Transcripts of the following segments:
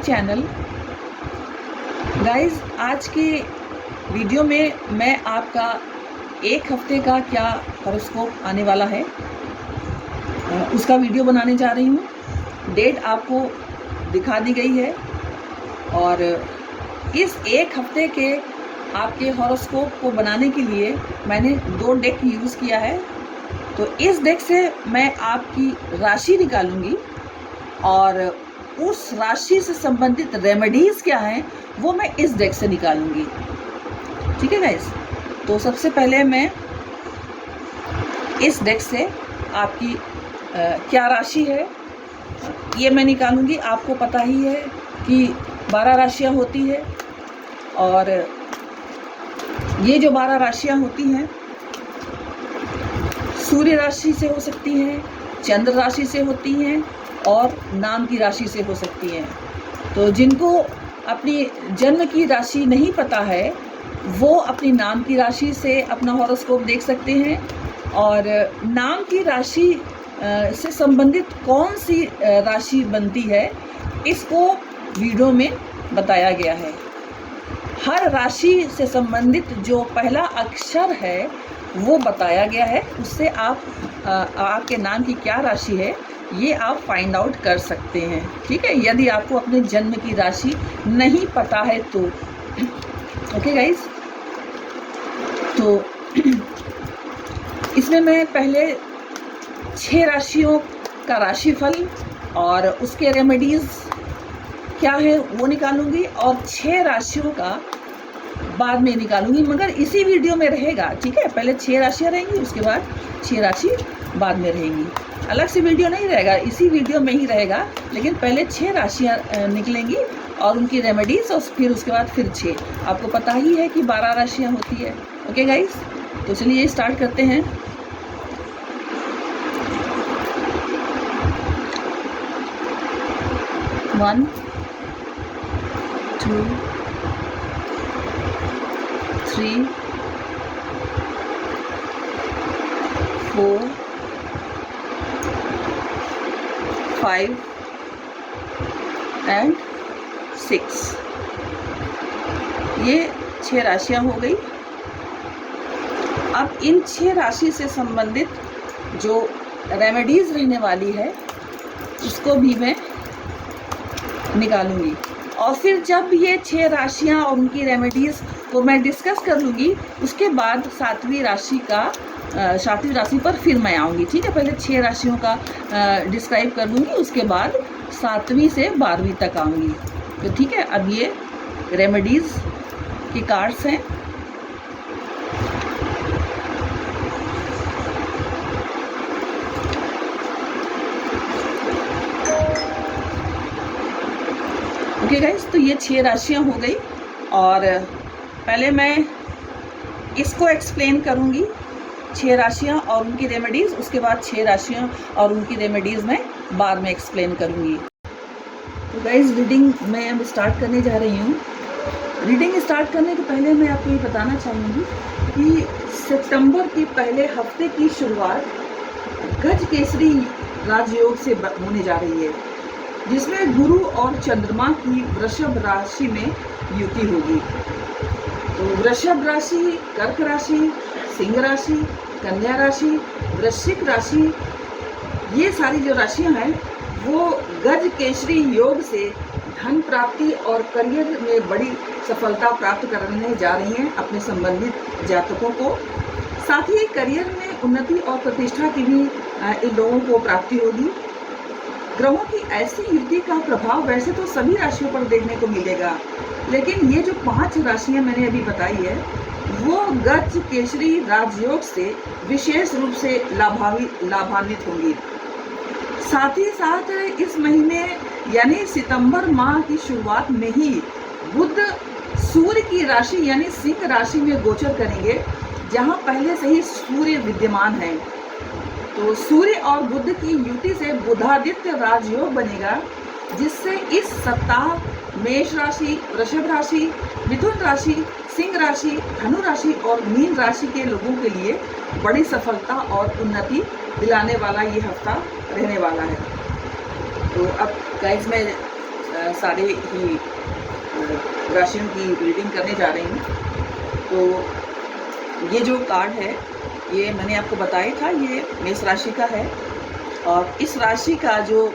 Channel. Guys, आज के video में मैं आपका एक हफ्ते का क्या हॉरोस्कोप आने वाला है उसका वीडियो बनाने जा रही हूँ। डेट आपको दिखा दी गई है और इस एक हफ्ते के आपके हॉरोस्कोप को बनाने के लिए मैंने 2 डेक यूज़ किया है। तो इस डेक से मैं आपकी राशि निकालूंगी और उस राशि से संबंधित रेमेडीज क्या हैं वो मैं इस डेक से निकालूंगी। ठीक है गाइस, तो सबसे पहले मैं इस डेक से आपकी क्या राशि है ये मैं निकालूंगी। आपको पता ही है कि 12 राशियां होती है और ये जो 12 राशियां होती हैं सूर्य राशि से हो सकती हैं, चंद्र राशि से होती हैं और नाम की राशि से हो सकती हैं। तो जिनको अपनी जन्म की राशि नहीं पता है वो अपनी नाम की राशि से अपना हॉरोस्कोप देख सकते हैं और नाम की राशि से संबंधित कौन सी राशि बनती है इसको वीडियो में बताया गया है। हर राशि से संबंधित जो पहला अक्षर है वो बताया गया है, उससे आपके नाम की क्या राशि है ये आप फाइंड आउट कर सकते हैं। ठीक है, यदि आपको अपने जन्म की राशि नहीं पता है तो। ओके गाइस, तो इसमें मैं पहले 6 राशियों का राशिफल और उसके रेमेडीज क्या है वो निकालूंगी और 6 राशियों का बाद में निकालूंगी, मगर इसी वीडियो में रहेगा। ठीक है, पहले 6 राशियां रहेंगी, उसके बाद 6 राशि बाद में रहेंगी। अलग से वीडियो नहीं रहेगा, इसी वीडियो में ही रहेगा, लेकिन पहले 6 राशियां निकलेंगी और उनकी रेमेडीज और फिर उसके बाद फिर 6। आपको पता ही है कि 12 राशियां होती है। ओके गाइस, तो चलिए स्टार्ट करते हैं। One, 2, 3, 4, 5 and 6। ये 6 राशियां हो गई। अब इन 6 राशि से संबंधित जो रेमेडीज रहने वाली है उसको भी मैं निकालूंगी और फिर जब ये 6 राशियां और उनकी रेमेडीज को मैं डिस्कस कर लूँगी उसके बाद 7वीं राशि पर फिर मैं आऊँगी। ठीक है, पहले 6 राशियों का डिस्क्राइब कर लूँगी, उसके बाद 7वीं से 12वीं तक आऊँगी। तो ठीक है, अब ये रेमेडीज के कार्ड्स हैं। ओके गाइस, तो ये 6 राशियां हो गई और पहले मैं इसको एक्सप्लेन करूंगी 6 राशियां और उनकी रेमेडीज, उसके बाद 6 राशियां और उनकी रेमेडीज मैं बाद में एक्सप्लेन करूंगी। तो गाइस, रीडिंग मैं अब स्टार्ट करने जा रही हूँ। रीडिंग स्टार्ट करने के पहले मैं आपको ये बताना चाहूँगी कि सितंबर के पहले हफ्ते की शुरुआत गज केसरी राजयोग से होने जा रही है, जिसमें गुरु और चंद्रमा की वृषभ राशि में युति होगी। तो वृषभ राशि, कर्क राशि, सिंह राशि, कन्या राशि, वृश्चिक राशि, ये सारी जो राशियां हैं वो गज केसरी योग से धन प्राप्ति और करियर में बड़ी सफलता प्राप्त करने जा रही हैं अपने संबंधित जातकों को। साथ ही करियर में उन्नति और प्रतिष्ठा की भी इन लोगों को प्राप्ति होगी। ग्रहों की ऐसी युति का प्रभाव वैसे तो सभी राशियों पर देखने को मिलेगा, लेकिन ये जो 5 राशियां मैंने अभी बताई है वो गज केसरी राजयोग से विशेष रूप से लाभान्वित होंगी। साथ ही साथ इस महीने यानी सितंबर माह की शुरुआत में ही बुध सूर्य की राशि यानी सिंह राशि में गोचर करेंगे, जहां पहले से ही सूर्य विद्यमान है। तो सूर्य और बुध की युति से बुधादित्य राजयोग बनेगा, जिससे इस सप्ताह मेष राशि, वृषभ राशि, मिथुन राशि, सिंह राशि, धनु राशि और मीन राशि के लोगों के लिए बड़ी सफलता और उन्नति दिलाने वाला ये हफ्ता रहने वाला है। तो अब गाइस मैं सारे ही राशियों की रीडिंग करने जा रही हूँ। तो ये जो कार्ड है ये मैंने आपको बताया था, ये मेष राशि का है और इस राशि का जो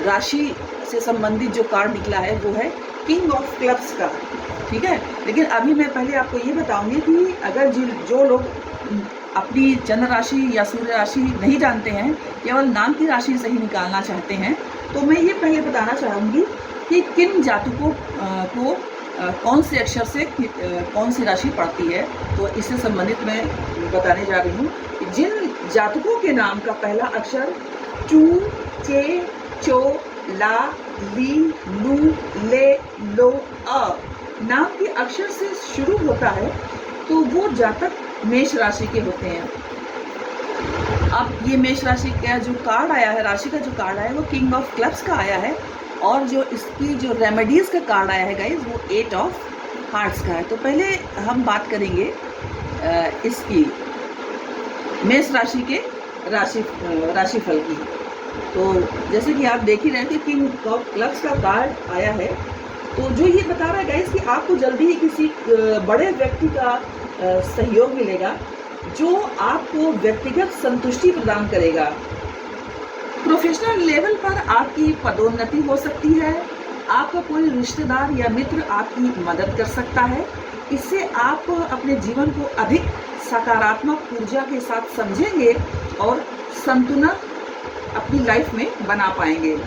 राशि से संबंधित जो कार्ड निकला है वो है किंग ऑफ क्लब्स का, ठीक है। लेकिन अभी मैं पहले आपको ये बताऊंगी कि अगर जो लोग अपनी चंद्र राशि या सूर्य राशि नहीं जानते हैं, केवल नाम की राशि से ही निकालना चाहते हैं, तो मैं ये पहले बताना चाहूँगी कि किन जातकों को कौन से अक्षर से कौन सी राशि पड़ती है। तो इससे संबंधित मैं बताने जा रही हूँ कि जिन जातकों के नाम का पहला अक्षर चू, चे, चो, ला, ली, लू, ले, लो, अ नाम के अक्षर से शुरू होता है, तो वो जातक मेष राशि के होते हैं। अब ये मेष राशि का जो कार्ड आया है, राशि का जो कार्ड आया है वो किंग ऑफ क्लब्स का आया है और जो इसकी जो रेमेडीज़ का कार्ड आया है गाइस वो 8 ऑफ हार्ट्स का है। तो पहले हम बात करेंगे इसकी मेष राशि के राशिफल की। तो जैसे कि आप देख ही रहे हैं कि किंग ऑफ क्लब्स का कार्ड आया है, तो जो ये बता रहा है गाइस कि आपको जल्दी ही किसी बड़े व्यक्ति का सहयोग मिलेगा जो आपको व्यक्तिगत संतुष्टि प्रदान करेगा। प्रोफेशनल लेवल पर आपकी पदोन्नति हो सकती है, आपका कोई रिश्तेदार या मित्र आपकी मदद कर सकता है। इससे आप अपने जीवन को अधिक सकारात्मक ऊर्जा के साथ समझेंगे और संतुलन अपनी लाइफ में बना पाएंगे।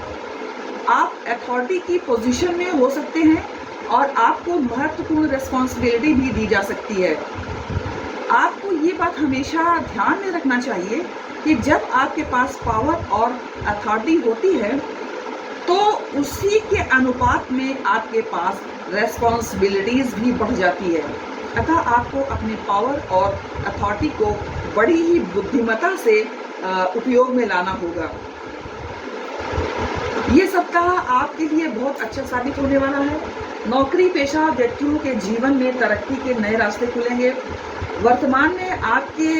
आप अथॉरिटी की पोजीशन में हो सकते हैं और आपको महत्वपूर्ण रिस्पॉन्सिबिलिटी भी दी जा सकती है। आपको ये बात हमेशा ध्यान में रखना चाहिए कि जब आपके पास पावर और अथॉरिटी होती है तो उसी के अनुपात में आपके पास रेस्पॉन्सिबिलिटीज़ भी बढ़ जाती है। अतः आपको अपने पावर और अथॉरिटी को बड़ी ही बुद्धिमत्ता से उपयोग में लाना होगा। ये सप्ताह आपके लिए बहुत अच्छा साबित होने वाला है। नौकरी पेशा व्यक्तियों के जीवन में तरक्की के नए रास्ते खुलेंगे। वर्तमान में आपके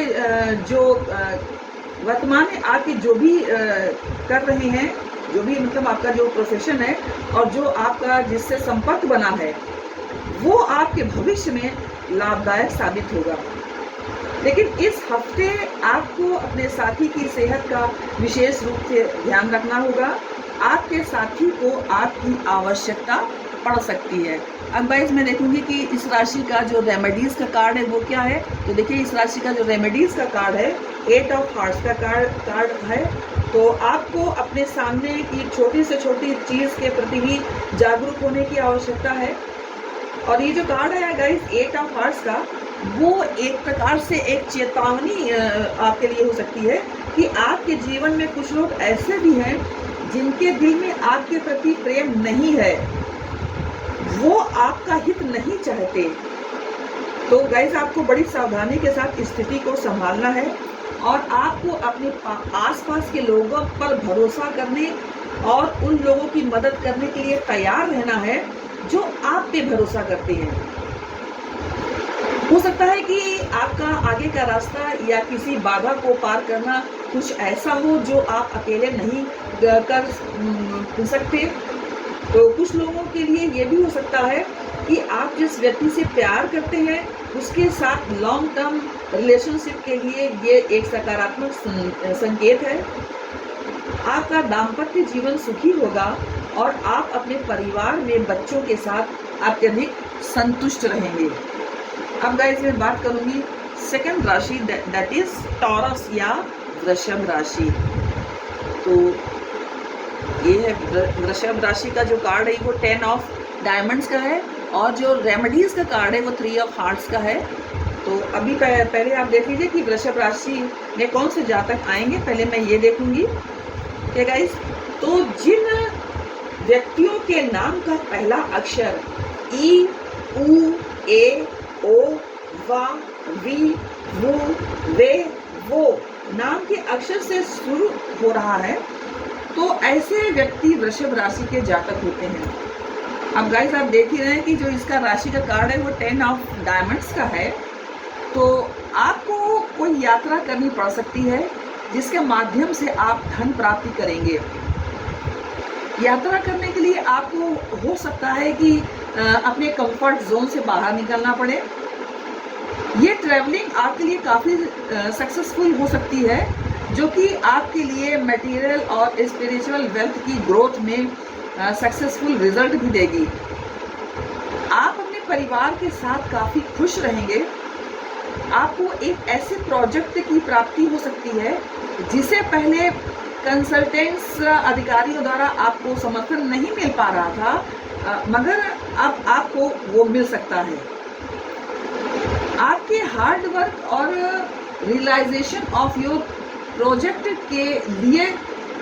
जो भी कर रहे हैं, जो भी मतलब आपका जो प्रोफेशन है और जो आपका जिससे संपर्क बना है वो आपके भविष्य में लाभदायक साबित होगा। लेकिन इस हफ्ते आपको अपने साथी की सेहत का विशेष रूप से ध्यान रखना होगा। आपके साथी को आपकी आवश्यकता पड़ सकती है। अब गाइस मैं देखूंगी कि इस राशि का जो रेमेडीज़ का कार्ड है वो क्या है। तो देखिए इस राशि का जो रेमेडीज़ का कार्ड है 8 ऑफ हार्ट्स का कार्ड है। तो आपको अपने सामने की छोटी से छोटी चीज़ के प्रति ही जागरूक होने की आवश्यकता है। और ये जो कार्ड है गाइस 8 ऑफ हार्ट्स का, वो एक प्रकार से एक चेतावनी आपके लिए हो सकती है कि आपके जीवन में कुछ लोग ऐसे भी हैं जिनके दिल में आपके प्रति प्रेम नहीं है, वो आपका हित नहीं चाहते। तो गाइस आपको बड़ी सावधानी के साथ स्थिति को संभालना है और आपको अपने आसपास के लोगों पर भरोसा करने और उन लोगों की मदद करने के लिए तैयार रहना है जो आप पे भरोसा करते हैं। हो सकता है कि आपका आगे का रास्ता या किसी बाधा को पार करना कुछ ऐसा हो जो आप अकेले नहीं कर सकते। तो कुछ लोगों के लिए ये भी हो सकता है कि आप जिस व्यक्ति से प्यार करते हैं उसके साथ लॉन्ग टर्म रिलेशनशिप के लिए ये एक सकारात्मक संकेत है। आपका दाम्पत्य जीवन सुखी होगा और आप अपने परिवार में बच्चों के साथ अत्यधिक संतुष्ट रहेंगे। अब गाइस मैं बात करूंगी सेकंड राशि दैट इज टॉरस या वृषभ राशि। तो ये है वृषभ राशि का जो कार्ड है वो 10 ऑफ डायमंड्स का है और जो रेमेडीज़ का कार्ड है वो 3 ऑफ हार्ट्स का है। तो अभी पहले आप देख लीजिए कि वृषभ राशि में कौन से जातक आएंगे, पहले मैं ये देखूंगी क्या गाइस। तो जिन व्यक्तियों के नाम का पहला अक्षर ई, उ, ए, ओ, वा, वी, वू, वे, वो नाम के अक्षर से शुरू हो रहा है, तो ऐसे व्यक्ति वृषभ राशि के जातक होते हैं। अब गाइस आप देख ही रहे हैं कि जो इसका राशि का कार्ड है वो 10 ऑफ डायमंड्स का है। तो आपको कोई यात्रा करनी पड़ सकती है जिसके माध्यम से आप धन प्राप्ति करेंगे। यात्रा करने के लिए आपको हो सकता है कि अपने कंफर्ट जोन से बाहर निकलना पड़े। ये ट्रैवलिंग आपके लिए काफ़ी सक्सेसफुल हो सकती है, जो कि आपके लिए मटेरियल और स्पिरिचुअल वेल्थ की ग्रोथ में सक्सेसफुल रिजल्ट भी देगी। आप अपने परिवार के साथ काफ़ी खुश रहेंगे। आपको एक ऐसे प्रोजेक्ट की प्राप्ति हो सकती है जिसे पहले कंसल्टेंट्स अधिकारियों द्वारा आपको समर्थन नहीं मिल पा रहा था, मगर अब आपको वो मिल सकता है। आपके हार्ड वर्क और रियलाइजेशन ऑफ योर प्रोजेक्ट के लिए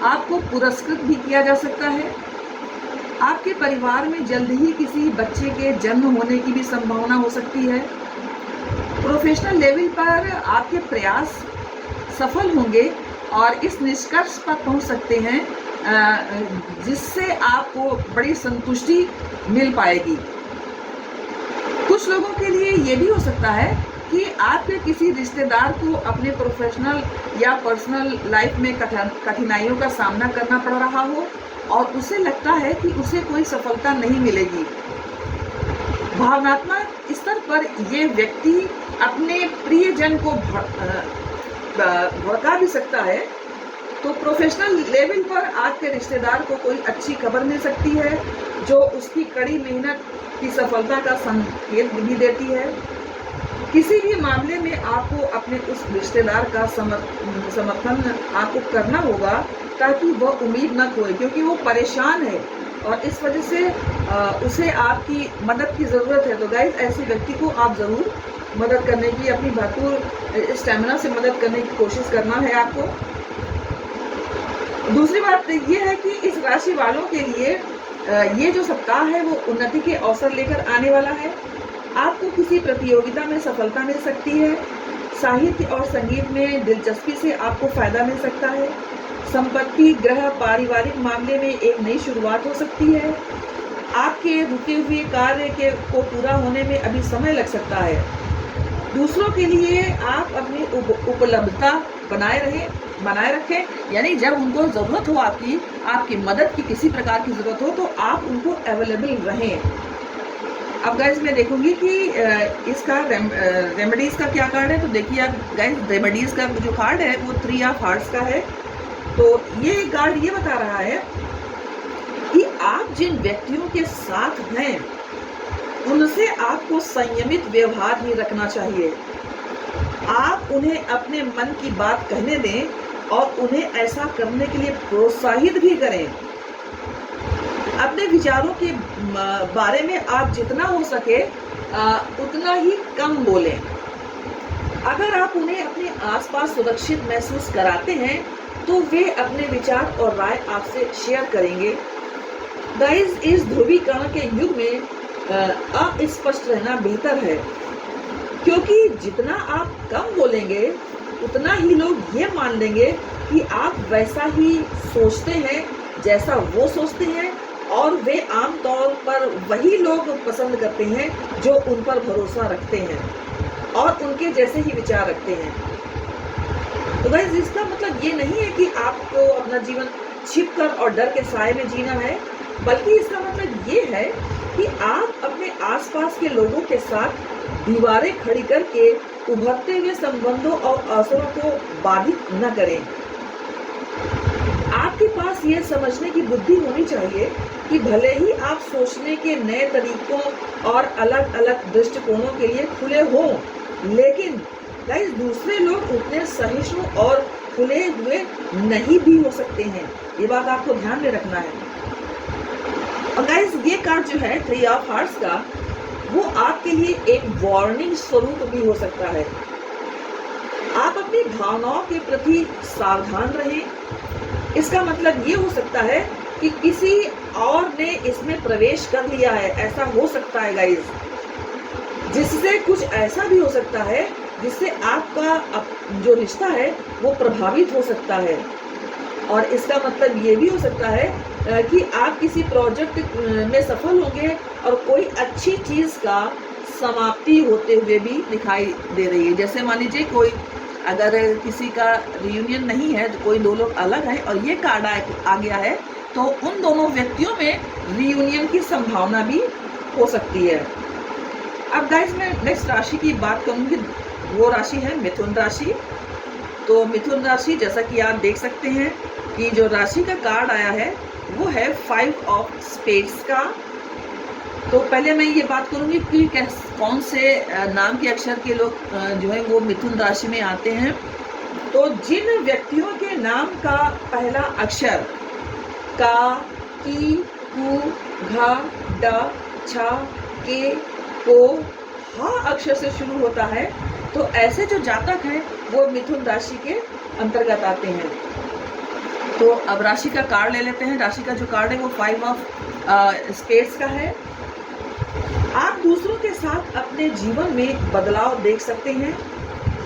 आपको पुरस्कृत भी किया जा सकता है। आपके परिवार में जल्द ही किसी बच्चे के जन्म होने की भी संभावना हो सकती है। प्रोफेशनल लेवल पर आपके प्रयास सफल होंगे और इस निष्कर्ष पर पहुंच सकते हैं जिससे आपको बड़ी संतुष्टि मिल पाएगी। कुछ लोगों के लिए ये भी हो सकता है कि आपके किसी रिश्तेदार को अपने प्रोफेशनल या पर्सनल लाइफ में कठिनाइयों का सामना करना पड़ रहा हो और उसे लगता है कि उसे कोई सफलता नहीं मिलेगी। भावनात्मक स्तर पर ये व्यक्ति अपने प्रियजन को भड़का भी सकता है। तो प्रोफेशनल लेवल पर आपके रिश्तेदार को कोई अच्छी खबर मिल सकती है जो उसकी कड़ी मेहनत की सफलता का संकेत भी देती है। किसी भी मामले में आपको अपने उस रिश्तेदार का समर्थन आपको करना होगा ताकि वह उम्मीद न खोए, क्योंकि वो परेशान है और इस वजह से उसे आपकी मदद की ज़रूरत है। तो गाइस, ऐसे व्यक्ति को आप ज़रूर मदद करने की, अपनी भरपूर स्टेमिना से मदद करने की कोशिश करना है आपको। दूसरी बात ये है कि इस राशि वालों के लिए ये जो सप्ताह है वो उन्नति के अवसर लेकर आने वाला है। आपको किसी प्रतियोगिता में सफलता मिल सकती है। साहित्य और संगीत में दिलचस्पी से आपको फायदा मिल सकता है। संपत्ति, ग्रह, पारिवारिक मामले में एक नई शुरुआत हो सकती है। आपके रुके हुए कार्य को पूरा होने में अभी समय लग सकता है। दूसरों के लिए आप अपनी उपलब्धता बनाए रखें, यानी जब उनको ज़रूरत हो, आपकी मदद की किसी प्रकार की ज़रूरत हो तो आप उनको अवेलेबल रहें। अब गाइज मैं देखूंगी कि इसका रेमेडीज़ का क्या कार्ड है। तो देखिए आप गाइज, रेमेडीज़ का जो कार्ड है वो 3 ऑफ हार्ट्स का है। तो ये कार्ड ये बता रहा है कि आप जिन व्यक्तियों के साथ हैं उनसे आपको संयमित व्यवहार ही रखना चाहिए। आप उन्हें अपने मन की बात कहने दें और उन्हें ऐसा करने के लिए प्रोत्साहित भी करें। अपने विचारों के बारे में आप जितना हो सके उतना ही कम बोलें। अगर आप उन्हें अपने आसपास सुरक्षित महसूस कराते हैं तो वे अपने विचार और राय आपसे शेयर करेंगे। गाइस, इस ध्रुवीकरण के युग में अस्पष्ट रहना बेहतर है, क्योंकि जितना आप कम बोलेंगे उतना ही लोग ये मान लेंगे कि आप वैसा ही सोचते हैं जैसा वो सोचते हैं, और वे आमतौर पर वही लोग पसंद करते हैं जो उन पर भरोसा रखते हैं और उनके जैसे ही विचार रखते हैं। तो गाइस, इसका मतलब ये नहीं है कि आपको अपना जीवन छिपकर और डर के साए में जीना है, बल्कि इसका मतलब ये है कि आप अपने आसपास के लोगों के साथ दीवारें खड़ी करके उभरते हुए संबंधों और अवसरों को बाधित न करें। आपके पास ये समझने की बुद्धि होनी चाहिए कि भले ही आप सोचने के नए तरीकों और अलग अलग दृष्टिकोणों के लिए खुले हों, लेकिन गाइस, दूसरे लोग उतने सहिष्णु और खुले हुए नहीं भी हो सकते हैं। ये बात आपको ध्यान में रखना है। और गाइस, ये कार्ड जो है 3 ऑफ हार्ट्स का, वो आपके लिए एक वार्निंग स्वरूप भी हो सकता है। आप अपनी भावनाओं के प्रति सावधान रहें। इसका मतलब ये हो सकता है कि किसी और ने इसमें प्रवेश कर लिया है, ऐसा हो सकता है गाइस, जिससे कुछ ऐसा भी हो सकता है जिससे आपका जो रिश्ता है वो प्रभावित हो सकता है। और इसका मतलब ये भी हो सकता है कि आप किसी प्रोजेक्ट में सफल होंगे और कोई अच्छी चीज़ का समाप्ति होते हुए भी दिखाई दे रही है। जैसे मान लीजिए कोई अगर किसी का रियूनियन नहीं है, तो कोई 2 लोग अलग हैं और ये कार्ड आ गया है, तो उन दोनों व्यक्तियों में रियूनियन की संभावना भी हो सकती है। अब गाइस मैं नेक्स्ट राशि की बात करूंगी, वो राशि है मिथुन राशि। तो मिथुन राशि, जैसा कि आप देख सकते हैं कि जो राशि का कार्ड आया है वो है 5 ऑफ स्पेड्स का। तो पहले मैं ये बात करूंगी कि कौन से नाम के अक्षर के लोग जो है वो मिथुन राशि में आते हैं। तो जिन व्यक्तियों के नाम का पहला अक्षर का, की, कु, घा, ड, छ, के, को, हा अक्षर से शुरू होता है, तो ऐसे जो जातक हैं वो मिथुन राशि के अंतर्गत आते हैं। तो अब राशि का कार्ड ले लेते हैं। राशि का जो कार्ड है वो 5 ऑफ स्पेड्स का है। आप दूसरों के साथ अपने जीवन में बदलाव देख सकते हैं,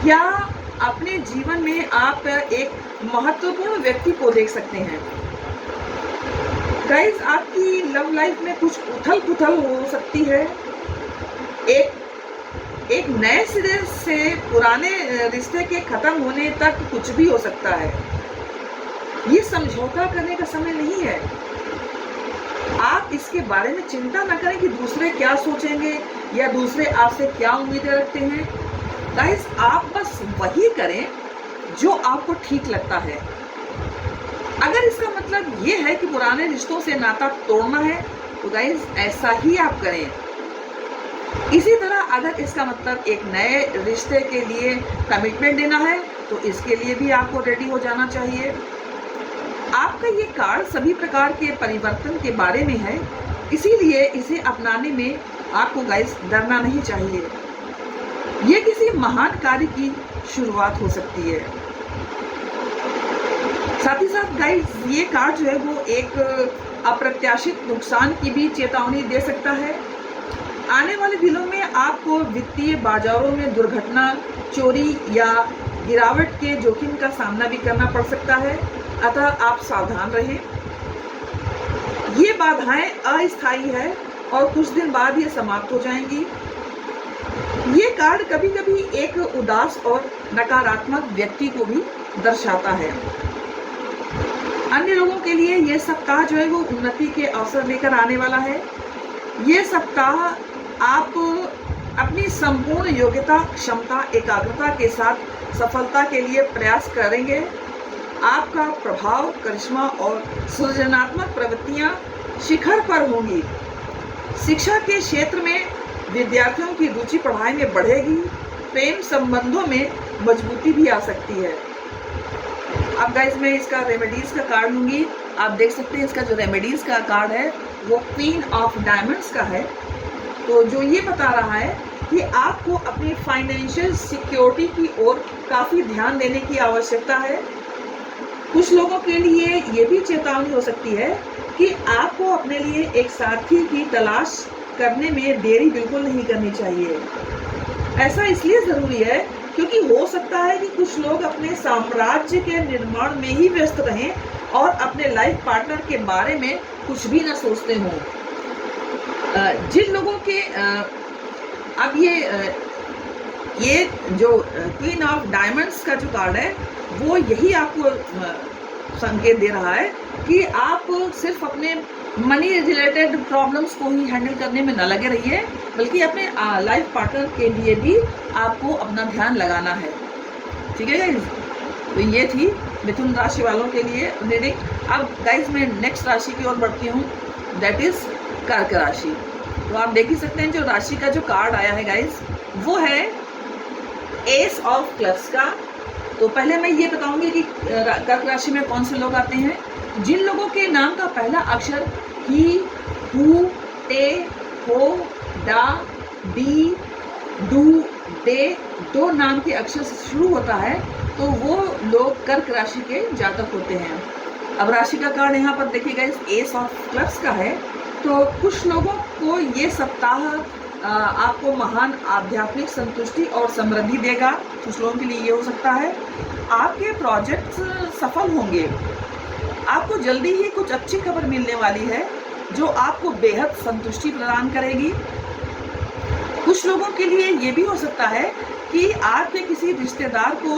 या अपने जीवन में आप एक महत्वपूर्ण व्यक्ति को देख सकते हैं। गाइस, आपकी लव लाइफ में कुछ उथल पुथल हो सकती है। एक नए सिरे से पुराने रिश्ते के खत्म होने तक कुछ भी हो सकता है। ये समझौता करने का समय नहीं है। आप इसके बारे में चिंता न करें कि दूसरे क्या सोचेंगे या दूसरे आपसे क्या उम्मीदें रखते हैं। गाइस, आप बस वही करें जो आपको ठीक लगता है। अगर इसका मतलब ये है कि पुराने रिश्तों से नाता तोड़ना है, तो गाइस ऐसा ही आप करें। इसी तरह अगर इसका मतलब एक नए रिश्ते के लिए कमिटमेंट देना है, तो इसके लिए भी आपको रेडी हो जाना चाहिए। आपका ये कार्ड सभी प्रकार के परिवर्तन के बारे में है, इसीलिए इसे अपनाने में आपको गाइस डरना नहीं चाहिए। ये किसी महान कार्य की शुरुआत हो सकती है। साथ ही साथ गाइस, ये कार्ड जो है वो एक अप्रत्याशित नुकसान की भी चेतावनी दे सकता है। आने वाले दिनों में आपको वित्तीय बाजारों में दुर्घटना, चोरी या गिरावट के जोखिम का सामना भी करना पड़ सकता है, अतः आप सावधान रहें। ये बाधाएं अस्थायी है और कुछ दिन बाद ये समाप्त हो जाएंगी। ये कार्ड कभी कभी एक उदास और नकारात्मक व्यक्ति को भी दर्शाता है। अन्य लोगों के लिए ये सप्ताह जो है वो उन्नति के अवसर लेकर आने वाला है। ये सप्ताह आप अपनी संपूर्ण योग्यता, क्षमता, एकाग्रता के साथ सफलता के लिए प्रयास करेंगे। आपका प्रभाव, करिश्मा और सृजनात्मक प्रवृत्तियां शिखर पर होंगी। शिक्षा के क्षेत्र में विद्यार्थियों की रुचि पढ़ाई में बढ़ेगी। प्रेम संबंधों में मजबूती भी आ सकती है। अब गाइस, मैं इसका रेमेडीज का कार्ड लूंगी। आप देख सकते हैं इसका जो रेमेडीज का कार्ड है वो क्वीन ऑफ डायमंड्स का है। तो जो ये बता रहा है कि आपको अपनी फाइनेंशियल सिक्योरिटी की ओर काफ़ी ध्यान देने की आवश्यकता है। कुछ लोगों के लिए ये भी चेतावनी हो सकती है कि आपको अपने लिए एक साथी की तलाश करने में देरी बिल्कुल नहीं करनी चाहिए। ऐसा इसलिए ज़रूरी है क्योंकि हो सकता है कि कुछ लोग अपने साम्राज्य के निर्माण में ही व्यस्त रहें और अपने लाइफ पार्टनर के बारे में कुछ भी न सोचते हों। जिन लोगों के अब ये जो क्वीन ऑफ डायमंड्स का जो कार्ड है वो यही आपको संकेत दे रहा है कि आप सिर्फ अपने मनी रिलेटेड प्रॉब्लम्स को ही हैंडल करने में न लगे रहिए, बल्कि अपने लाइफ पार्टनर के लिए भी आपको अपना ध्यान लगाना है। ठीक है गाइज, तो ये थी मिथुन राशि वालों के लिए रीडिंग। अब गाइज मैं नेक्स्ट राशि की ओर बढ़ती हूँ, दैट इज कर्क राशि। तो आप देख ही सकते हैं जो राशि का जो कार्ड आया है गाइज वो है एस ऑफ क्लब्स का। तो पहले मैं ये बताऊंगी कि कर्क राशि में कौन से लोग आते हैं। जिन लोगों के नाम का पहला अक्षर ही, हु, टे, हो, डा, डी, डू, दे, दो नाम के अक्षर से शुरू होता है, तो वो लोग कर्क राशि के जातक होते हैं। अब राशि का कार्ड यहाँ पर देखिएगा इस एस ऑफ क्लब्स का है। तो कुछ लोगों को ये सप्ताह आपको महान आध्यात्मिक संतुष्टि और समृद्धि देगा। कुछ लोगों के लिए ये हो सकता है आपके प्रोजेक्ट्स सफल होंगे। आपको जल्दी ही कुछ अच्छी खबर मिलने वाली है जो आपको बेहद संतुष्टि प्रदान करेगी। कुछ लोगों के लिए ये भी हो सकता है कि आपके किसी रिश्तेदार को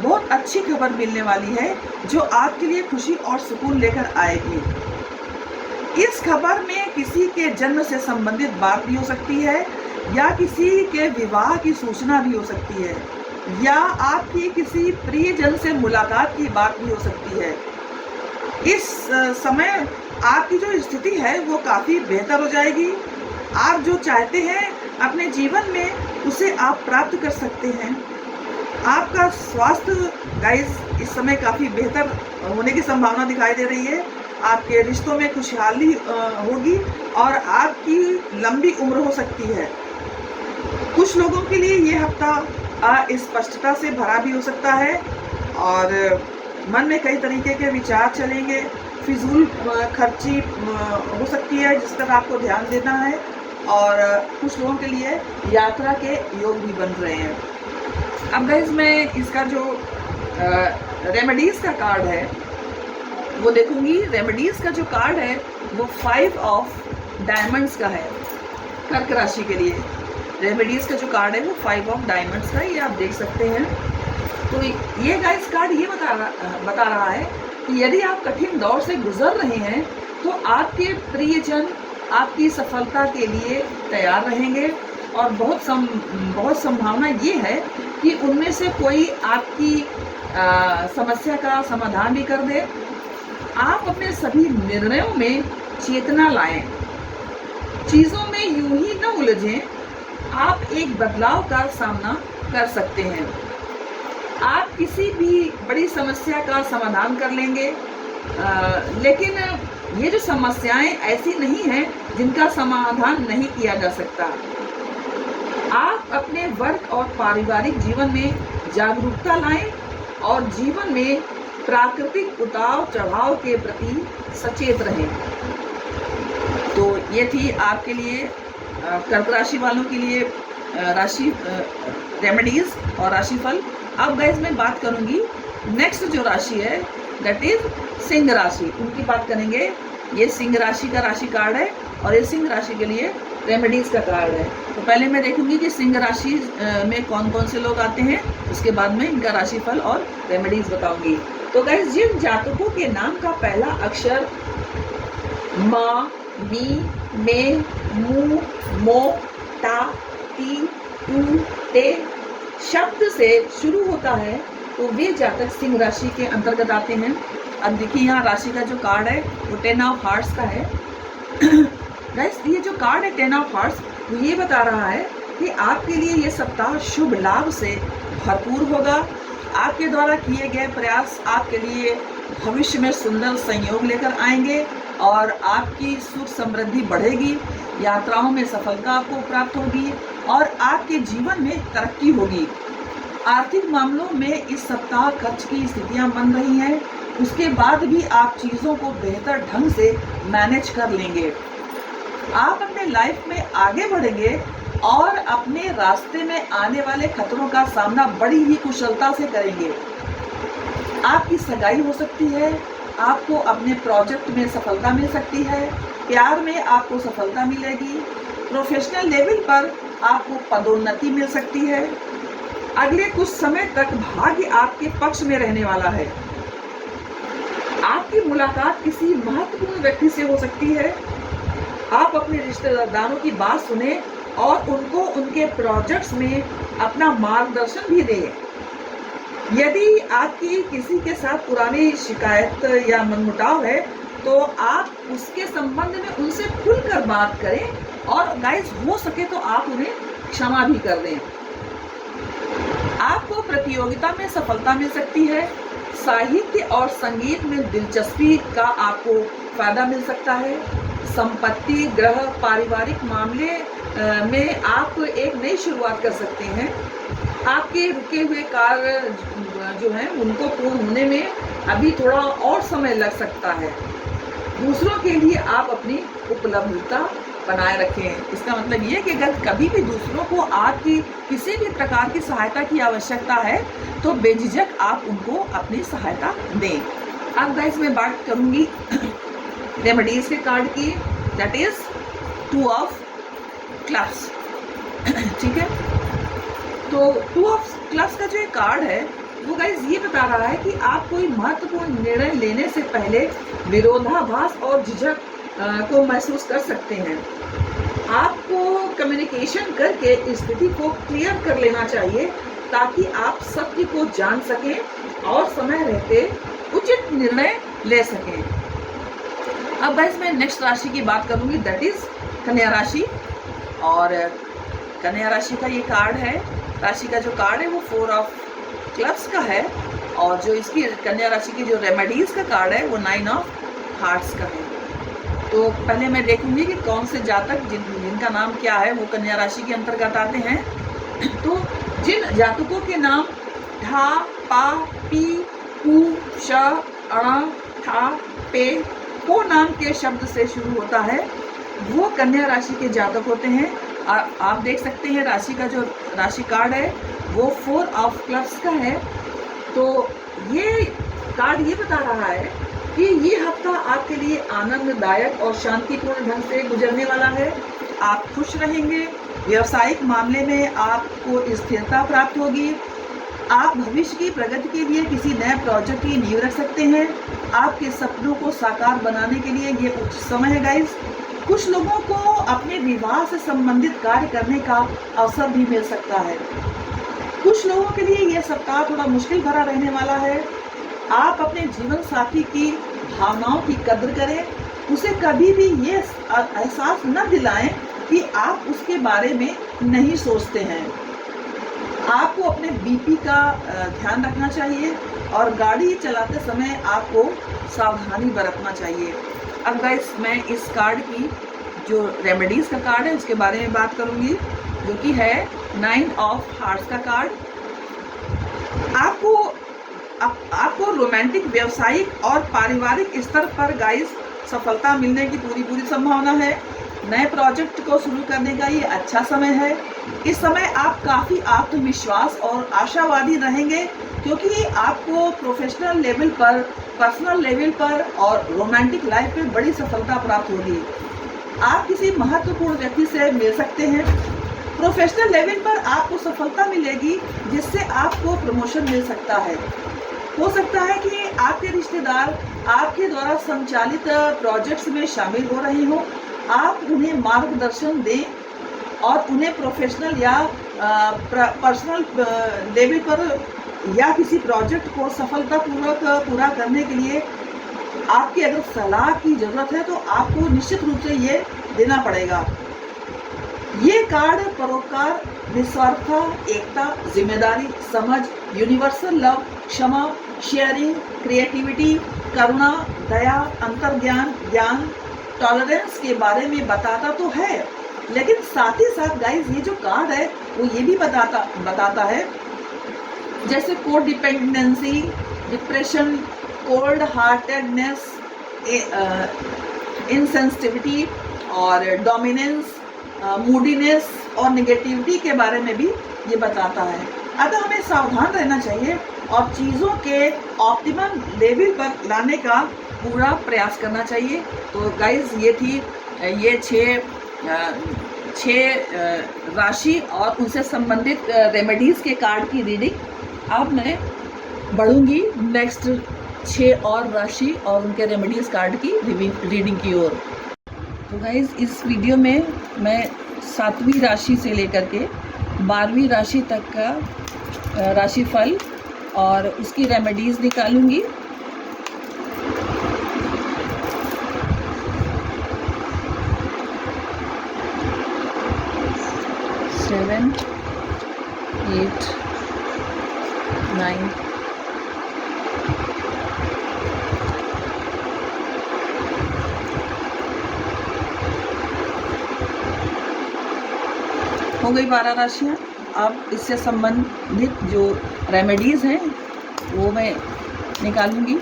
बहुत अच्छी खबर मिलने वाली है जो आपके लिए खुशी और सुकून लेकर आएगी। इस खबर में किसी के जन्म से संबंधित बात भी हो सकती है, या किसी के विवाह की सूचना भी हो सकती है, या आपकी किसी प्रियजन से मुलाकात की बात भी हो सकती है। इस समय आपकी जो स्थिति है वो काफ़ी बेहतर हो जाएगी। आप जो चाहते हैं अपने जीवन में उसे आप प्राप्त कर सकते हैं। आपका स्वास्थ्य गाइस इस समय काफ़ी बेहतर होने की संभावना दिखाई दे रही है। आपके रिश्तों में खुशहाली होगी और आपकी लंबी उम्र हो सकती है। कुछ लोगों के लिए ये हफ्ता अस्पष्टता से भरा भी हो सकता है और मन में कई तरीके के विचार चलेंगे। फिजूल खर्ची हो सकती है जिस पर आपको ध्यान देना है, और कुछ लोगों के लिए यात्रा के योग भी बन रहे हैं। अब गाइस मैं इसका जो रेमेडीज़ का कार्ड है वो देखूंगी। रेमेडीज़ का जो कार्ड है वो 5 ऑफ डायमंड्स का है कर्क राशि के लिए। रेमेडीज़ का जो कार्ड है वो 5 ऑफ डायमंड्स का है, ये आप देख सकते हैं। तो ये गाइस कार्ड ये बता रहा है कि यदि आप कठिन दौर से गुजर रहे हैं तो आपके प्रियजन आपकी सफलता के लिए तैयार रहेंगे, और बहुत संभावना ये है कि उनमें से कोई आपकी समस्या का समाधान भी कर दे। आप अपने सभी निर्णयों में चेतना लाएं, चीज़ों में यूं ही न उलझें। आप एक बदलाव का सामना कर सकते हैं। आप किसी भी बड़ी समस्या का समाधान कर लेंगे, लेकिन ये जो समस्याएं ऐसी नहीं हैं जिनका समाधान नहीं किया जा सकता। आप अपने वर्क और पारिवारिक जीवन में जागरूकता लाएं और जीवन में प्राकृतिक उतार चढ़ाव के प्रति सचेत रहें। तो ये थी आपके लिए कर्क राशि वालों के लिए राशि रेमेडीज और राशिफल। अब गाइस मैं बात करूंगी नेक्स्ट जो राशि है दैट इज सिंह राशि, उनकी बात करेंगे। ये सिंह राशि का राशि कार्ड है और ये सिंह राशि के लिए रेमेडीज का कार्ड है। तो पहले मैं देखूंगी कि सिंह राशि में कौन कौन से लोग आते हैं, उसके बाद में इनका राशिफल और रेमेडीज बताऊंगी। तो गाइस जिन जातकों के नाम का पहला अक्षर मा, मी, मे, मू, मो, टा, टी, टू, ते शब्द से शुरू होता है तो वे जातक सिंह राशि के अंतर्गत आते हैं। अब देखिए यहाँ राशि का जो कार्ड है वो 10 ऑफ हार्ट्स का है। गाइस ये जो कार्ड है 10 ऑफ हार्ट्स वो ये बता रहा है कि आपके लिए ये सप्ताह शुभ लाभ से भरपूर होगा। आपके द्वारा किए गए प्रयास आपके लिए भविष्य में सुंदर संयोग लेकर आएंगे और आपकी सुख समृद्धि बढ़ेगी। यात्राओं में सफलता आपको प्राप्त होगी और आपके जीवन में तरक्की होगी। आर्थिक मामलों में इस सप्ताह खर्च की स्थितियां बन रही हैं, उसके बाद भी आप चीज़ों को बेहतर ढंग से मैनेज कर लेंगे। आप अपने लाइफ में आगे बढ़ेंगे और अपने रास्ते में आने वाले खतरों का सामना बड़ी ही कुशलता से करेंगे। आपकी सगाई हो सकती है, आपको अपने प्रोजेक्ट में सफलता मिल सकती है, प्यार में आपको सफलता मिलेगी, प्रोफेशनल लेवल पर आपको पदोन्नति मिल सकती है। अगले कुछ समय तक भाग्य आपके पक्ष में रहने वाला है। आपकी मुलाकात किसी महत्वपूर्ण व्यक्ति से हो सकती है। आप अपने रिश्तेदारों की बात सुने और उनको उनके प्रोजेक्ट्स में अपना मार्गदर्शन भी दें। यदि आपकी किसी के साथ पुरानी शिकायत या मनमुटाव है तो आप उसके संबंध में उनसे खुलकर बात करें, और गाइस हो सके तो आप उन्हें क्षमा भी कर दें। आपको प्रतियोगिता में सफलता मिल सकती है। साहित्य और संगीत में दिलचस्पी का आपको फायदा मिल सकता है। संपत्ति, ग्रह, पारिवारिक मामले में आप एक नई शुरुआत कर सकते हैं। आपके रुके हुए कार्य जो हैं उनको पूर्ण होने में अभी थोड़ा और समय लग सकता है। दूसरों के लिए आप अपनी उपलब्धता बनाए रखें। इसका मतलब ये कि अगर कभी भी दूसरों को आपकी किसी भी प्रकार की सहायता की आवश्यकता है तो बेझिझक आप उनको अपनी सहायता दें। अब गाइस मैं बात करूंगी रेमेडीज के कार्ड की, दैट इज 2 ऑफ क्लब्स। ठीक है, तो 2 ऑफ क्लब्स का जो एक कार्ड है वो गाइस ये बता रहा है कि आप कोई महत्वपूर्ण निर्णय लेने से पहले विरोधाभास और झिझक को महसूस कर सकते हैं। आपको कम्युनिकेशन करके स्थिति को क्लियर कर लेना चाहिए ताकि आप सत्य को जान सकें और समय रहते उचित निर्णय ले सकें। अब गाइस मैं नेक्स्ट राशि की बात करूंगी, दैट इज कन्या राशि। और कन्या राशि का ये कार्ड है, राशि का जो कार्ड है वो 4 ऑफ क्लब्स का है। और जो इसकी कन्या राशि की जो रेमेडीज का कार्ड है वो 9 ऑफ हार्ट्स का है। तो पहले मैं देखूंगी कि कौन से जातक जिनका नाम क्या है वो कन्या राशि के अंतर्गत आते हैं। तो जिन जातकों के नाम ढा, पा, पी, पू, श, अणा, ठा, पे को नाम के शब्द से शुरू होता है वो कन्या राशि के जातक होते हैं। आप देख सकते हैं राशि का जो राशि कार्ड है वो 4 ऑफ क्लब्स का है। तो ये कार्ड ये बता रहा है कि ये हफ्ता आपके लिए आनंददायक और शांतिपूर्ण ढंग से गुजरने वाला है। आप खुश रहेंगे, व्यवसायिक मामले में आपको स्थिरता प्राप्त होगी। आप भविष्य की प्रगति के लिए किसी नए प्रोजेक्ट की नींव रख सकते हैं। आपके सपनों को साकार बनाने के लिए ये उचित समय है गाइस। कुछ लोगों को अपने विवाह से संबंधित कार्य करने का अवसर भी मिल सकता है। कुछ लोगों के लिए यह सप्ताह थोड़ा मुश्किल भरा रहने वाला है। आप अपने जीवन साथी की भावनाओं की कद्र करें, उसे कभी भी ये एहसास न दिलाएं कि आप उसके बारे में नहीं सोचते हैं। आपको अपने बीपी का ध्यान रखना चाहिए और गाड़ी चलाते समय आपको सावधानी बरतना चाहिए। अब गाइस मैं इस कार्ड की जो रेमेडीज का कार्ड है उसके बारे में बात करूंगी, जो कि है 9 ऑफ हार्ट्स का कार्ड। आपको रोमांटिक, व्यावसायिक और पारिवारिक स्तर पर गाइस सफलता मिलने की पूरी संभावना है। नए प्रोजेक्ट को शुरू करने का ये अच्छा समय है। इस समय आप काफ़ी आत्मविश्वास और आशावादी रहेंगे क्योंकि आपको प्रोफेशनल लेवल पर, पर्सनल लेवल पर और रोमांटिक लाइफ में बड़ी सफलता प्राप्त होगी। आप किसी महत्वपूर्ण व्यक्ति से मिल सकते हैं। प्रोफेशनल लेवल पर आपको सफलता मिलेगी जिससे आपको प्रमोशन मिल सकता है। हो सकता है कि आपके रिश्तेदार आपके द्वारा संचालित प्रोजेक्ट्स में शामिल हो रहे हों। आप उन्हें मार्गदर्शन दें और उन्हें प्रोफेशनल या पर्सनल लेवल पर या किसी प्रोजेक्ट को सफलतापूर्वक पूरा करने के लिए आपकी अगर सलाह की ज़रूरत है तो आपको निश्चित रूप से ये देना पड़ेगा। ये कार्ड परोपकार, निस्वार्थता, एकता, जिम्मेदारी, समझ, यूनिवर्सल लव, क्षमा, शेयरिंग, क्रिएटिविटी, करुणा, दया, अंतर्ज्ञान, ज्ञान, टॉलरेंस के बारे में बताता तो है, लेकिन साथ ही साथ गाइस ये जो कार्ड है वो ये भी बताता है जैसे code dependency, depression, cold heartedness, insensitivity और डोमिनेंस, मूडीनेस और नेगेटिविटी के बारे में भी ये बताता है। अतः हमें सावधान रहना चाहिए और चीज़ों के ऑप्टिमम लेवल पर लाने का पूरा प्रयास करना चाहिए। तो गाइस ये थी ये छः राशि और उनसे संबंधित रेमेडीज़ के कार्ड की रीडिंग। अब मैं बढ़ूंगी नेक्स्ट 6 और राशि और उनके रेमेडीज़ कार्ड की रीडिंग की ओर। तो गाइस इस वीडियो में मैं 7वीं राशि से लेकर के 12वीं राशि तक का राशिफल और उसकी रेमेडीज़ निकालूंगी। सेवन, 8, 9, हो गई 12 राशियाँ। अब इससे संबंधित जो रेमेडीज़ हैं वो मैं निकालूंगी।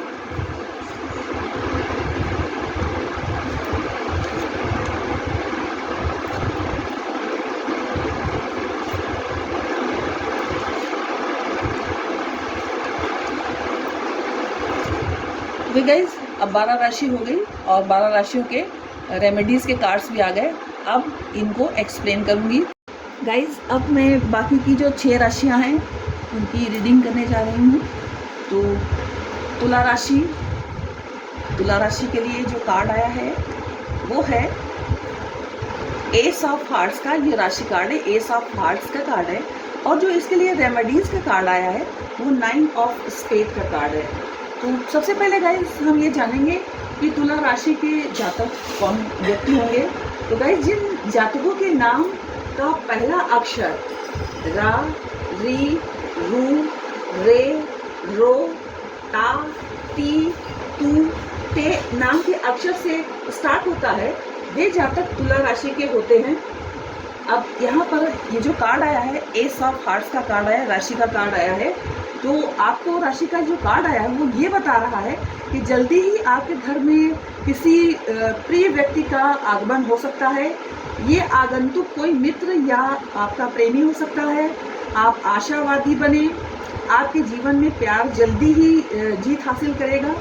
तो गाइस अब 12 राशि हो गई और 12 राशियों के रेमेडीज़ के कार्ड्स भी आ गए। अब इनको एक्सप्लेन करूंगी। गाइस अब मैं बाकी की जो 6 राशियां हैं उनकी रीडिंग करने जा रही हूँ। तो तुला राशि के लिए जो कार्ड आया है वो है एस ऑफ हार्ट्स का। ये राशि कार्ड है, एस ऑफ हार्ट्स का कार्ड है। और जो इसके लिए रेमेडीज का कार्ड आया है वो 9 ऑफ स्पेड का कार्ड है। तो सबसे पहले गाइस हम ये जानेंगे कि तुला राशि के जातक कौन व्यक्ति होंगे। तो गाइस जिन जातकों के नाम का पहला अक्षर रा, री, रू, रे, रो, ता, ती, तू, ते नाम के अक्षर से स्टार्ट होता है, वे जातक तुला राशि के होते हैं। अब यहाँ पर ये जो कार्ड आया है, एस ऑफ हार्ट्स का कार्ड आया है, राशि का कार्ड आया है। तो आपको राशि का जो कार्ड आया है वो ये बता रहा है कि जल्दी ही आपके घर में किसी प्रिय व्यक्ति का आगमन हो सकता है। ये आगंतुक कोई मित्र या आपका प्रेमी हो सकता है। आप आशावादी बने, आपके जीवन में प्यार जल्दी ही जीत हासिल करेगा।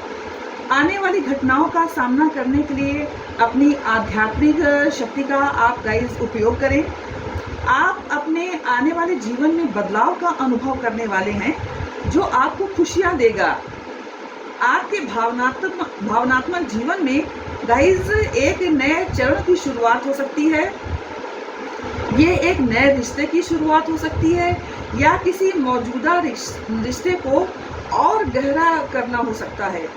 आने वाली घटनाओं का सामना करने के लिए अपनी आध्यात्मिक शक्ति का आप गाइस उपयोग करें। आप अपने आने वाले जीवन में बदलाव का अनुभव करने वाले हैं जो आपको खुशियां देगा। आपके भावनात्मक जीवन में गाइस एक नए चरण की शुरुआत हो सकती है। ये एक नए रिश्ते की शुरुआत हो सकती है या किसी मौजूदा रिश्ते को और गहरा करना हो सकता है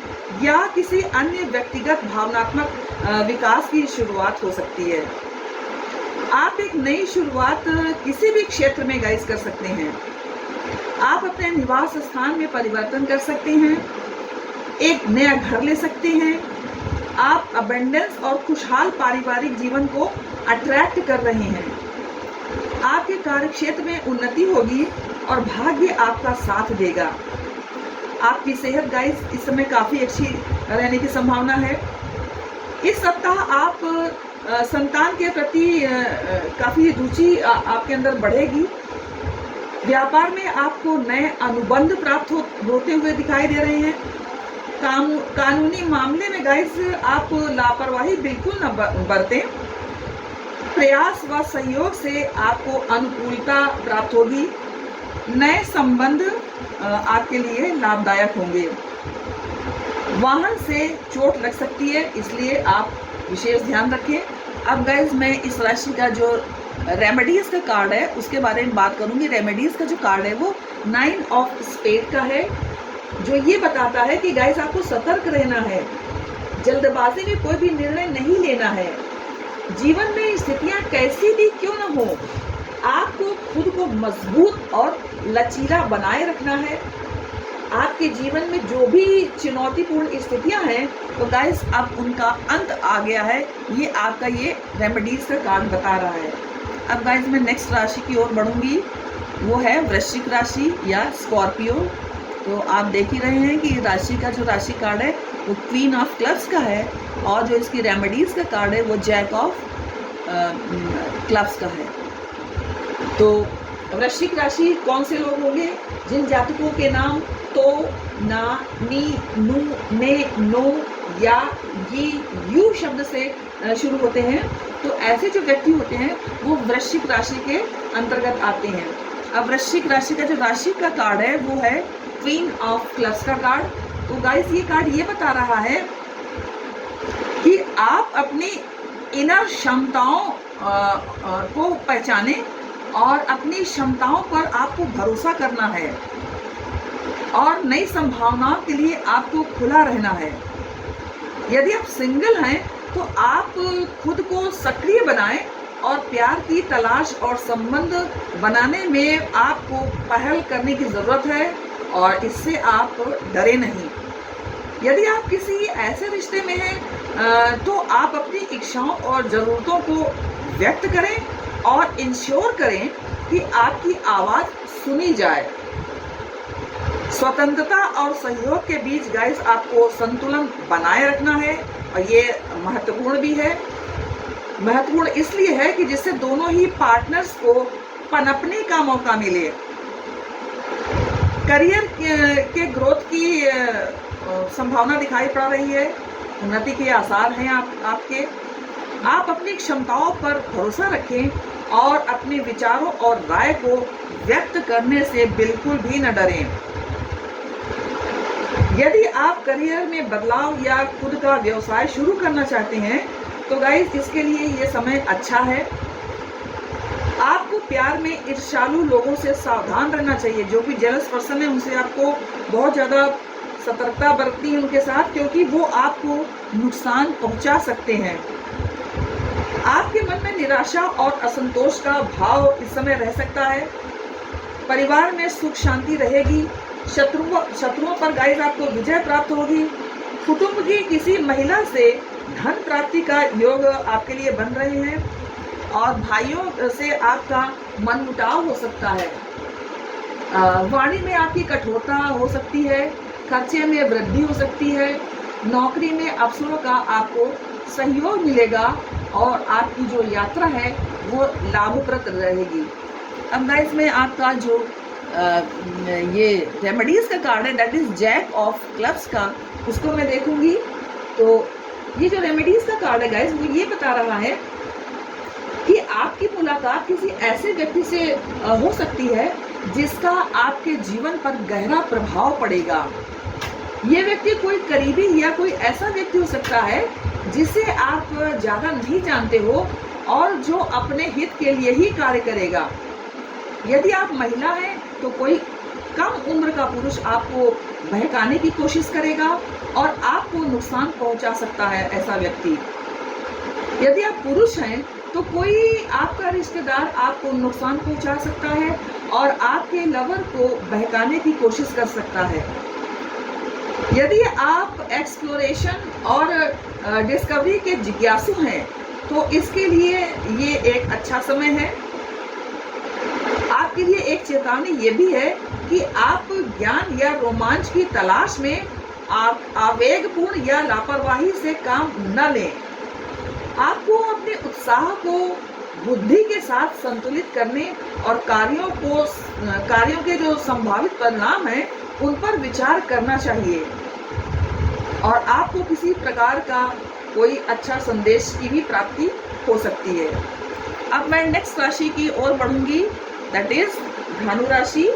या किसी अन्य व्यक्तिगत भावनात्मक विकास की शुरुआत हो सकती है। आप एक नई शुरुआत किसी भी क्षेत्र में गाइस कर सकते हैं। आप अपने निवास स्थान में परिवर्तन कर सकते हैं, एक नया घर ले सकते हैं। आप अबंडेंस और खुशहाल पारिवारिक जीवन को अट्रैक्ट कर रहे हैं। आपके कार्यक्षेत्र में उन्नति होगी और भाग्य आपका साथ देगा। आपकी सेहत गाइस इस समय काफ़ी अच्छी रहने की संभावना है। इस सप्ताह आप संतान के प्रति काफ़ी रुचि आपके अंदर बढ़ेगी। व्यापार में आपको नए अनुबंध प्राप्त होते हुए दिखाई दे रहे हैं। कानूनी मामले में गाइस आप लापरवाही बिल्कुल न बरतें। प्रयास व सहयोग से आपको अनुकूलता प्राप्त होगी। नए संबंध आपके लिए लाभदायक होंगे। वाहन से चोट लग सकती है, इसलिए आप विशेष ध्यान रखें। अब गाइज मैं इस राशि का जो रेमेडीज का कार्ड है उसके बारे में बात करूंगी। रेमेडीज का जो कार्ड है वो 9 ऑफ स्पेड का है, जो ये बताता है कि गाइज आपको सतर्क रहना है, जल्दबाजी में कोई भी निर्णय नहीं लेना है। जीवन में स्थितियां कैसी भी क्यों न हो, आपको खुद को मजबूत और लचीला बनाए रखना है। आपके जीवन में जो भी चुनौतीपूर्ण स्थितियां हैं तो गाइस अब उनका अंत आ गया है, ये आपका ये रेमेडीज का कार्ड बता रहा है। अब गाइस मैं नेक्स्ट राशि की ओर बढ़ूंगी, वो है वृश्चिक राशि या स्कॉर्पियो। तो आप देख ही रहे हैं कि राशि का जो राशि कार्ड है वो क्वीन ऑफ क्लब्स का है और जो इसकी रेमेडीज का कार्ड है वो जैक ऑफ क्लब्स का है। तो वृश्चिक राशि कौन से लोग होंगे? जिन जातकों के नाम तो, ना, नी, नू, ने, नो या ये यू शब्द से शुरू होते हैं, तो ऐसे जो व्यक्ति होते हैं वो वृश्चिक राशि के अंतर्गत आते हैं। अब वृश्चिक राशि का जो राशि का कार्ड है वो है क्वीन ऑफ क्लब्स का कार्ड। तो गाइस ये कार्ड ये बता रहा है कि आप अपनी इनर क्षमताओं को पहचानें और अपनी क्षमताओं पर आपको भरोसा करना है और नई संभावनाओं के लिए आपको खुला रहना है। यदि आप सिंगल हैं तो आप खुद को सक्रिय बनाएं और प्यार की तलाश और संबंध बनाने में आपको पहल करने की ज़रूरत है और इससे आप डरे नहीं। यदि आप किसी ऐसे रिश्ते में हैं तो आप अपनी इच्छाओं और ज़रूरतों को व्यक्त करें और इंश्योर करें कि आपकी आवाज़ सुनी जाए। स्वतंत्रता और सहयोग के बीच गाइस आपको संतुलन बनाए रखना है और ये महत्वपूर्ण भी है। महत्वपूर्ण इसलिए है कि जिससे दोनों ही पार्टनर्स को पनपने का मौका मिले। करियर के ग्रोथ की संभावना दिखाई पड़ रही है, उन्नति के आसार हैं आपके। आप अपनी क्षमताओं पर भरोसा रखें और अपने विचारों और राय को व्यक्त करने से बिल्कुल भी न डरें। यदि आप करियर में बदलाव या खुद का व्यवसाय शुरू करना चाहते हैं तो गाइस इसके लिए ये समय अच्छा है। आपको प्यार में ईर्ष्यालु लोगों से सावधान रहना चाहिए। जो भी जेलस पर्सन है उनसे आपको बहुत ज़्यादा सतर्कता बरतनी है उनके साथ, क्योंकि वो आपको नुकसान पहुंचा सकते हैं। आपके मन में निराशा और असंतोष का भाव इस समय रह सकता है। परिवार में सुख शांति रहेगी। शत्रुओं पर गाइस आपको विजय प्राप्त होगी। कुटुंब की किसी महिला से धन प्राप्ति का योग आपके लिए बन रहे हैं और भाइयों से आपका मनमुटाव हो सकता है। वाणी में आपकी कठोरता हो सकती है। खर्चे में वृद्धि हो सकती है। नौकरी में अवसरों का आपको सहयोग मिलेगा और आपकी जो यात्रा है वो लाभप्रद रहेगी। अब गाइस में आपका जो ये रेमेडीज का कार्ड है, that is jack of clubs का, उसको मैं देखूंगी। तो ये जो रेमेडीज का कार्ड है गाइस, वो ये बता रहा है कि आपकी मुलाकात किसी ऐसे व्यक्ति से हो सकती है जिसका आपके जीवन पर गहरा प्रभाव पड़ेगा। ये व्यक्ति कोई करीबी या कोई ऐसा व्यक्ति हो सकता है जिसे आप ज़्यादा नहीं जानते हो और जो अपने हित के लिए ही कार्य करेगा। यदि आप महिला हैं तो कोई कम उम्र का पुरुष आपको बहकाने की कोशिश करेगा और आपको नुकसान पहुंचा सकता है ऐसा व्यक्ति। यदि आप पुरुष हैं तो कोई आपका रिश्तेदार आपको नुकसान पहुंचा सकता है और आपके लवर को बहकाने की कोशिश कर सकता है। यदि आप एक्सप्लोरेशन और डिस्कवरी के जिज्ञासु हैं तो इसके लिए ये एक अच्छा समय है। आपके लिए एक चेतावनी ये भी है कि आप ज्ञान या रोमांच की तलाश में आवेगपूर्ण या लापरवाही से काम न लें। आपको अपने उत्साह को बुद्धि के साथ संतुलित करने और कार्यों के जो संभावित परिणाम हैं उन पर विचार करना चाहिए और आपको किसी प्रकार का कोई अच्छा संदेश की भी प्राप्ति हो सकती है। अब मैं नेक्स्ट राशि की ओर बढ़ूंगी, दैट इज धनु राशि।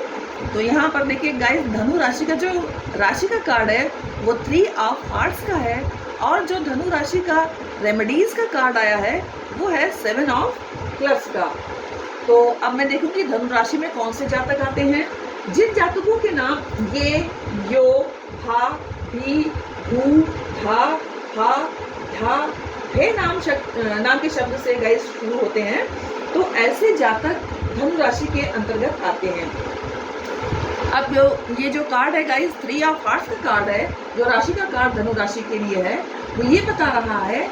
तो यहाँ पर देखिए गाइस, धनु राशि का जो राशि का कार्ड है वो 3 ऑफ हार्ट्स का है और जो धनु राशि का रेमेडीज का कार्ड आया है वो है 7 ऑफ क्लब्स का। तो अब मैं देखूंगी धनु राशि में कौन से जातक आते हैं। जिन जातकों के नाम ये, यो, हा, भी, भू, धा, हा, धा, हे नाम के शब्द से गाइस शुरू होते हैं, तो ऐसे जातक धनु राशि के अंतर्गत आते हैं। अब ये जो कार्ड है गाइस, 3 ऑफ हार्ट्स का कार्ड है, जो राशि का कार्ड धनु राशि के लिए है, वो ये बता रहा है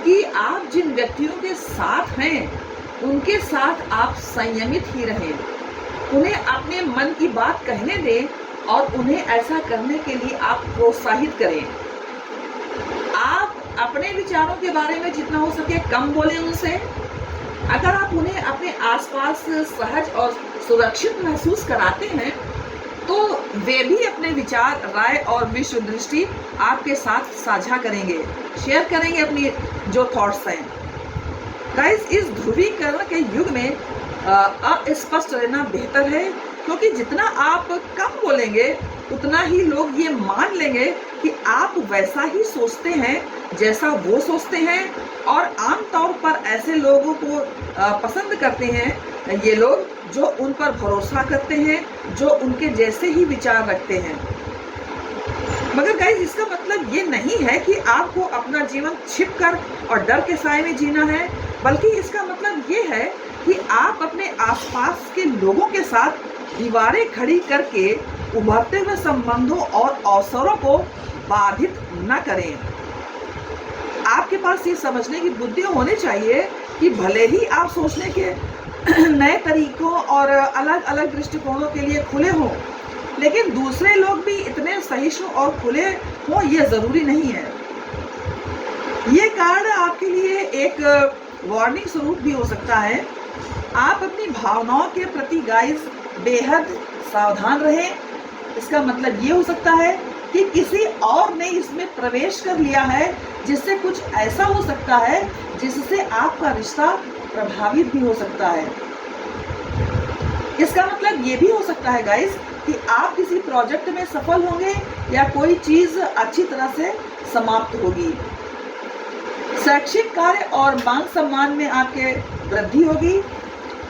कि आप जिन व्यक्तियों के साथ हैं उनके साथ आप संयमित ही रहें। उन्हें अपने मन की बात कहने दें और उन्हें ऐसा करने के लिए आप प्रोत्साहित करें। आप अपने विचारों के बारे में जितना हो सके कम बोलें उनसे। अगर आप उन्हें अपने आसपास सहज और सुरक्षित महसूस कराते हैं तो वे भी अपने विचार, राय और विश्व दृष्टि आपके साथ साझा करेंगे, शेयर करेंगे अपनी जो थॉट्स हैं। गाइस, इस ध्रुवीकरण के युग में अस्पष्ट रहना बेहतर है, क्योंकि जितना आप कम बोलेंगे उतना ही लोग ये मान लेंगे कि आप वैसा ही सोचते हैं जैसा वो सोचते हैं, और आमतौर पर ऐसे लोगों को पसंद करते हैं ये लोग जो उन पर भरोसा करते हैं, जो उनके जैसे ही विचार रखते हैं। मगर गाइस, इसका मतलब ये नहीं है कि आपको अपना जीवन छिपकर और डर के साए में जीना है, बल्कि इसका मतलब ये है कि आप अपने आसपास के लोगों के साथ दीवारें खड़ी करके उभरते हुए संबंधों और अवसरों को बाधित न करें। आपके पास ये समझने की बुद्धि होनी चाहिए कि भले ही आप सोचने के नए तरीकों और अलग अलग दृष्टिकोणों के लिए खुले हों, लेकिन दूसरे लोग भी इतने सहिष्णु और खुले हों ये ज़रूरी नहीं है। ये कार्ड आपके लिए एक वार्निंग स्वरूप भी हो सकता है। आप अपनी भावनाओं के प्रति गाइस बेहद सावधान रहें। इसका मतलब ये हो सकता है कि किसी और ने इसमें प्रवेश कर लिया है, जिससे कुछ ऐसा हो सकता है जिससे आपका रिश्ता प्रभावित भी हो सकता है। इसका मतलब ये भी हो सकता है गाइस कि आप किसी प्रोजेक्ट में सफल होंगे या कोई चीज़ अच्छी तरह से समाप्त होगी। शैक्षिक कार्य और मान सम्मान में आपके वृद्धि होगी।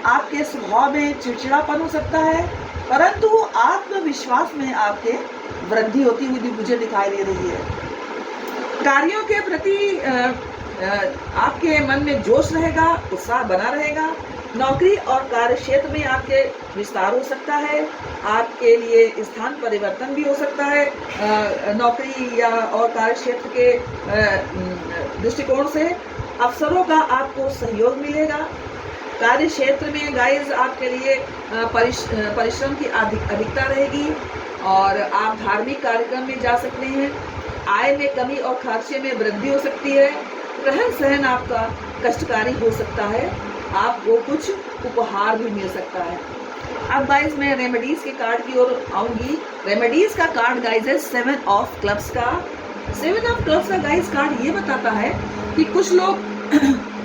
आपके स्वभाव में चिड़चिड़ापन हो सकता है, परंतु आत्मविश्वास में आपके वृद्धि होती हुई मुझे दिखाई दे रही है। कार्यों के प्रति आपके मन में जोश रहेगा, उत्साह बना रहेगा। नौकरी और कार्य क्षेत्र में आपके विस्तार हो सकता है। आपके लिए स्थान परिवर्तन भी हो सकता है। नौकरी या और कार्य क्षेत्र के दृष्टिकोण से अवसरों का आपको सहयोग मिलेगा। कार्य क्षेत्र में गाइस आपके लिए परिश्रम की अधिकता रहेगी और आप धार्मिक कार्यक्रम में जा सकते हैं। आय में कमी और खर्चे में वृद्धि हो सकती है। रहन सहन आपका कष्टकारी हो सकता है। आपको कुछ उपहार भी मिल सकता है। अब गाइस मैं रेमेडीज के कार्ड की ओर आऊंगी। रेमेडीज का कार्ड गाइस है 7 ऑफ क्लब्स का। 7 ऑफ क्लब्स का गाइस कार्ड ये बताता है कि कुछ लोग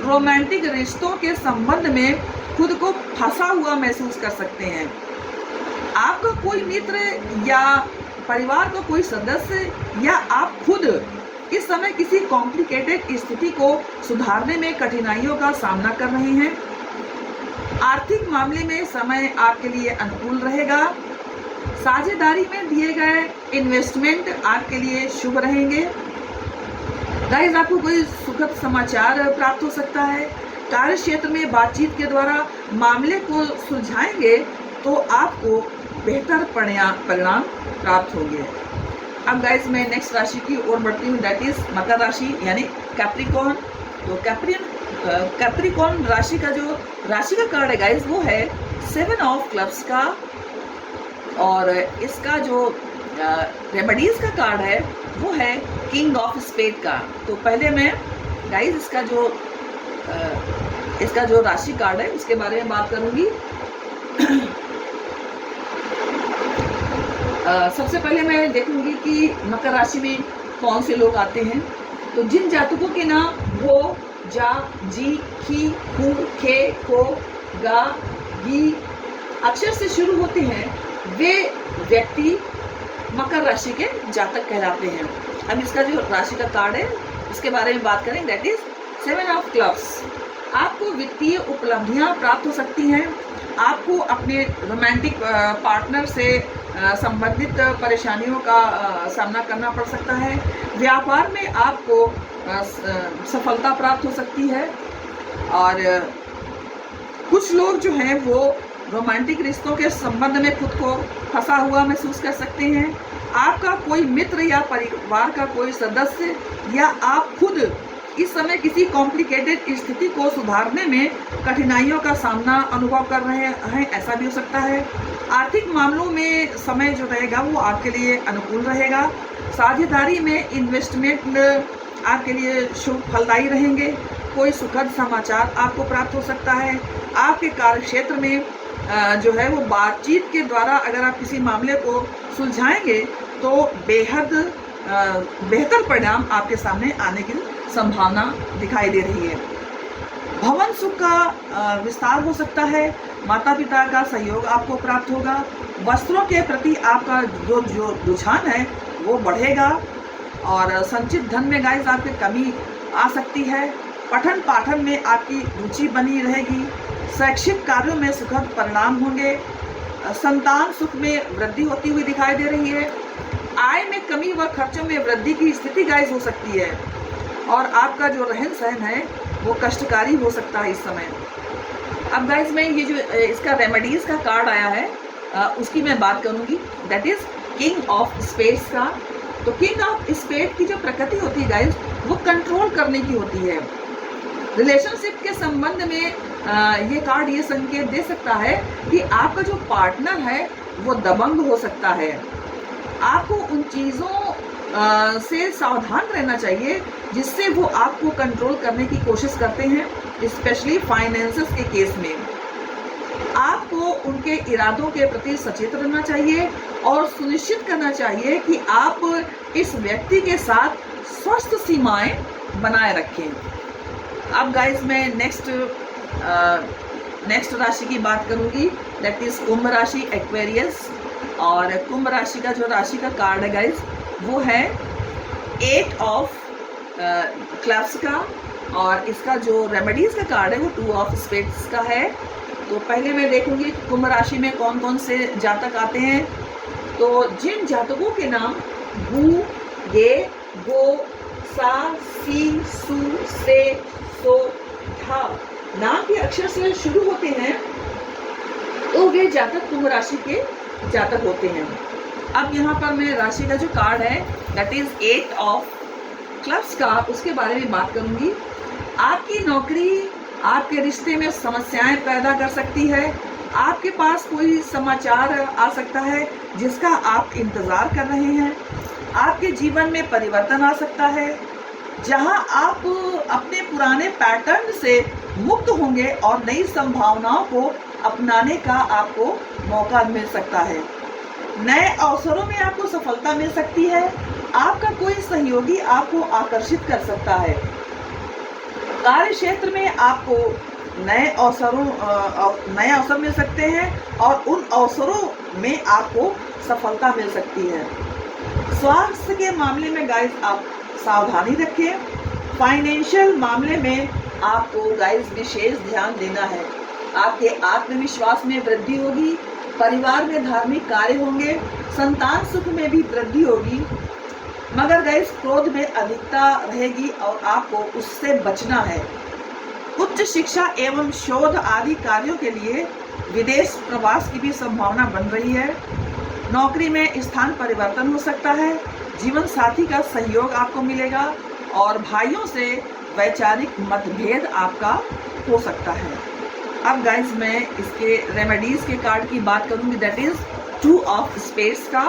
रोमांटिक रिश्तों के संबंध में खुद को फंसा हुआ महसूस कर सकते हैं। आपका कोई मित्र या परिवार का कोई सदस्य या आप खुद इस समय किसी कॉम्प्लिकेटेड स्थिति को सुधारने में कठिनाइयों का सामना कर रहे हैं। आर्थिक मामले में समय आपके लिए अनुकूल रहेगा। साझेदारी में दिए गए इन्वेस्टमेंट आपके लिए शुभ रहेंगे। गाइस आपको कोई सुखद समाचार प्राप्त हो सकता है। कार्य क्षेत्र में बातचीत के द्वारा मामले को सुलझाएंगे तो आपको बेहतर परिणाम प्राप्त होंगे। अब गाइस मैं नेक्स्ट राशि की ओर बढ़ती हूँ, दैट इज मकर राशि यानी कैप्रिकॉर्न। तो कैप्रिकॉर्न राशि का जो राशि का कार्ड है गाइस वो है 7 ऑफ क्लब्स का और इसका जो रेमेडीज का कार्ड है वो है किंग ऑफ स्पेड का। तो पहले मैं गाइस इसका जो राशि कार्ड है उसके बारे में बात करूंगी। सबसे पहले मैं देखूंगी कि मकर राशि में कौन से लोग आते हैं। तो जिन जातकों के नाम वो, जा, जी, खी, खू, खे, खो, गा, गी अक्षर से शुरू होते हैं वे व्यक्ति मकर राशि के जातक कहलाते हैं। अब इसका जो राशि का कार्ड है इसके बारे में बात करें, दैट इज 7 ऑफ क्लब्स। आपको वित्तीय उपलब्धियां प्राप्त हो सकती हैं। आपको अपने रोमांटिक पार्टनर से संबंधित परेशानियों का सामना करना पड़ सकता है। व्यापार में आपको सफलता प्राप्त हो सकती है और कुछ लोग जो हैं वो रोमांटिक रिश्तों के संबंध में खुद को फंसा हुआ महसूस कर सकते हैं। आपका कोई मित्र या परिवार का कोई सदस्य या आप खुद इस समय किसी कॉम्प्लिकेटेड स्थिति को सुधारने में कठिनाइयों का सामना अनुभव कर रहे हैं, ऐसा भी हो सकता है। आर्थिक मामलों में समय जो रहेगा वो आपके लिए अनुकूल रहेगा। साझेदारी में इन्वेस्टमेंट आपके लिए शुभ फलदायी रहेंगे। कोई सुखद समाचार आपको प्राप्त हो सकता है। आपके कार्य क्षेत्र में जो है वो बातचीत के द्वारा अगर आप किसी मामले को सुलझाएंगे तो बेहद बेहतर परिणाम आपके सामने आने की संभावना दिखाई दे रही है। भवन सुख का विस्तार हो सकता है। माता पिता का सहयोग आपको प्राप्त होगा। वस्त्रों के प्रति आपका जो रुझान है वो बढ़ेगा और संचित धन में गाइस आपकी कमी आ सकती है। पठन पाठन में आपकी रुचि बनी रहेगी। शैक्षिक कार्यों में सुखद परिणाम होंगे। संतान सुख में वृद्धि होती हुई दिखाई दे रही है। आय में कमी व खर्चों में वृद्धि की स्थिति गाइस हो सकती है और आपका जो रहन सहन है वो कष्टकारी हो सकता है इस समय। अब गाइस मैं ये जो इसका रेमेडीज का कार्ड आया है उसकी मैं बात करूंगी, that is king of spades का। तो किंग ऑफ स्पेड की जो प्रकृति होती है गाइस वो कंट्रोल करने की होती है। रिलेशनशिप के संबंध में ये कार्ड ये संकेत दे सकता है कि आपका जो पार्टनर है वो दबंग हो सकता है। आपको उन चीज़ों से सावधान रहना चाहिए जिससे वो आपको कंट्रोल करने की कोशिश करते हैं, स्पेशली फाइनेंसेस के केस में। आपको उनके इरादों के प्रति सचेत रहना चाहिए और सुनिश्चित करना चाहिए कि आप इस व्यक्ति के साथ स्वस्थ सीमाएं बनाए रखें। अब गाइस मैं नेक्स्ट राशि की बात करूंगी, दैट इज कुंभ राशि, एक्वेरियस। और कुंभ राशि का जो राशि का कार्ड है गाइस वो है 8 ऑफ क्लब्स का। और इसका जो रेमेडीज़ का कार्ड है वो 2 ऑफ स्पेड्स का है। तो पहले मैं देखूंगी कि कुंभ राशि में कौन कौन से जातक आते हैं। तो जिन जातकों के नाम भू, गे, गो, सा, सी, सू, से, सो, धा नाम के अक्षर से शुरू होते हैं तो वे जातक कुंभ राशि के जातक होते हैं। अब यहाँ पर मैं राशि का जो कार्ड है दैट इज 8 ऑफ क्लब्स का, उसके बारे में बात करूंगी। आपकी नौकरी आपके रिश्ते में समस्याएं पैदा कर सकती है। आपके पास कोई समाचार आ सकता है जिसका आप इंतज़ार कर रहे हैं। आपके जीवन में परिवर्तन आ सकता है जहां आप अपने पुराने पैटर्न से मुक्त होंगे और नई संभावनाओं को अपनाने का आपको मौका मिल सकता है। नए अवसरों में आपको सफलता मिल सकती है। आपका कोई सहयोगी आपको आकर्षित कर सकता है। कार्य क्षेत्र में आपको नए अवसर मिल सकते हैं और उन अवसरों में आपको सफलता मिल सकती है। स्वास्थ्य के मामले में गाइस आप सावधानी रखें। फाइनेंशियल मामले में आपको गाइस विशेष ध्यान देना है। आपके आत्मविश्वास में वृद्धि होगी। परिवार में धार्मिक कार्य होंगे। संतान सुख में भी वृद्धि होगी। मगर गाइस क्रोध में अधिकता रहेगी और आपको उससे बचना है। उच्च शिक्षा एवं शोध आदि कार्यों के लिए विदेश प्रवास की भी संभावना बन रही है। नौकरी में स्थान परिवर्तन हो सकता है। जीवन साथी का सहयोग आपको मिलेगा और भाइयों से वैचारिक मतभेद आपका हो सकता है। अब गाइस मैं इसके रेमेडीज के कार्ड की बात करूंगी दैट इज 2 ऑफ स्पेड्स का।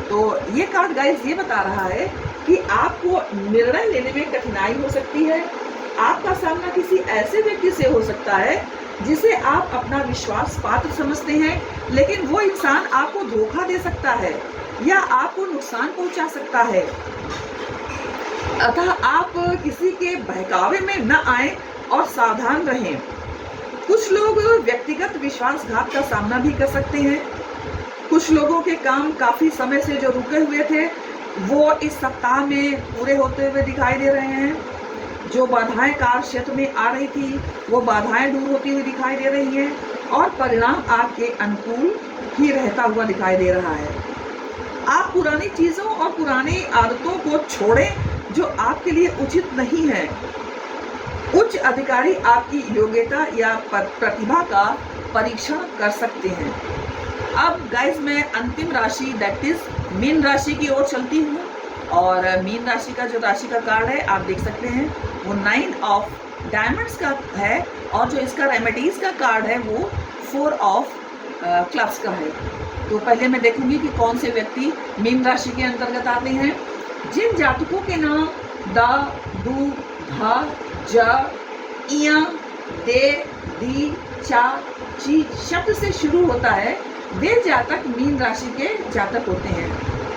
तो ये कार्ड गाइस ये बता रहा है कि आपको निर्णय लेने में कठिनाई हो सकती है। आपका सामना किसी ऐसे व्यक्ति से हो सकता है जिसे आप अपना विश्वास पात्र समझते हैं, लेकिन वो इंसान आपको धोखा दे सकता है या आपको नुकसान पहुंचा सकता है। अतः आप किसी के बहकावे में न आए और सावधान रहें। कुछ लोग व्यक्तिगत विश्वासघात का सामना भी कर सकते हैं। कुछ लोगों के काम काफी समय से जो रुके हुए थे वो इस सप्ताह में पूरे होते हुए दिखाई दे रहे हैं। जो बाधाएं कार्य क्षेत्र में आ रही थी वो बाधाएं दूर होती हुई दिखाई दे रही हैं और परिणाम आपके अनुकूल ही रहता हुआ दिखाई दे रहा है। आप पुरानी चीजों और पुरानी आदतों को छोड़ें जो आपके लिए उचित नहीं है। उच्च अधिकारी आपकी योग्यता या प्रतिभा का परीक्षण कर सकते हैं। अब गाइस मैं अंतिम राशि दैट इज मीन राशि की ओर चलती हूँ और मीन राशि का जो राशि का कार्ड है आप देख सकते हैं वो 9 ऑफ डायमंड्स का है और जो इसका रेमेडीज का कार्ड है वो 4 ऑफ क्लब्स का है। तो पहले मैं देखूंगी कि कौन से व्यक्ति मीन राशि के अंतर्गत आते हैं। जिन जातकों के नाम दा, दू, धा, जा, इया, दे, दी, चा, ची शब्द से शुरू होता है वे जातक मीन राशि के जातक होते हैं।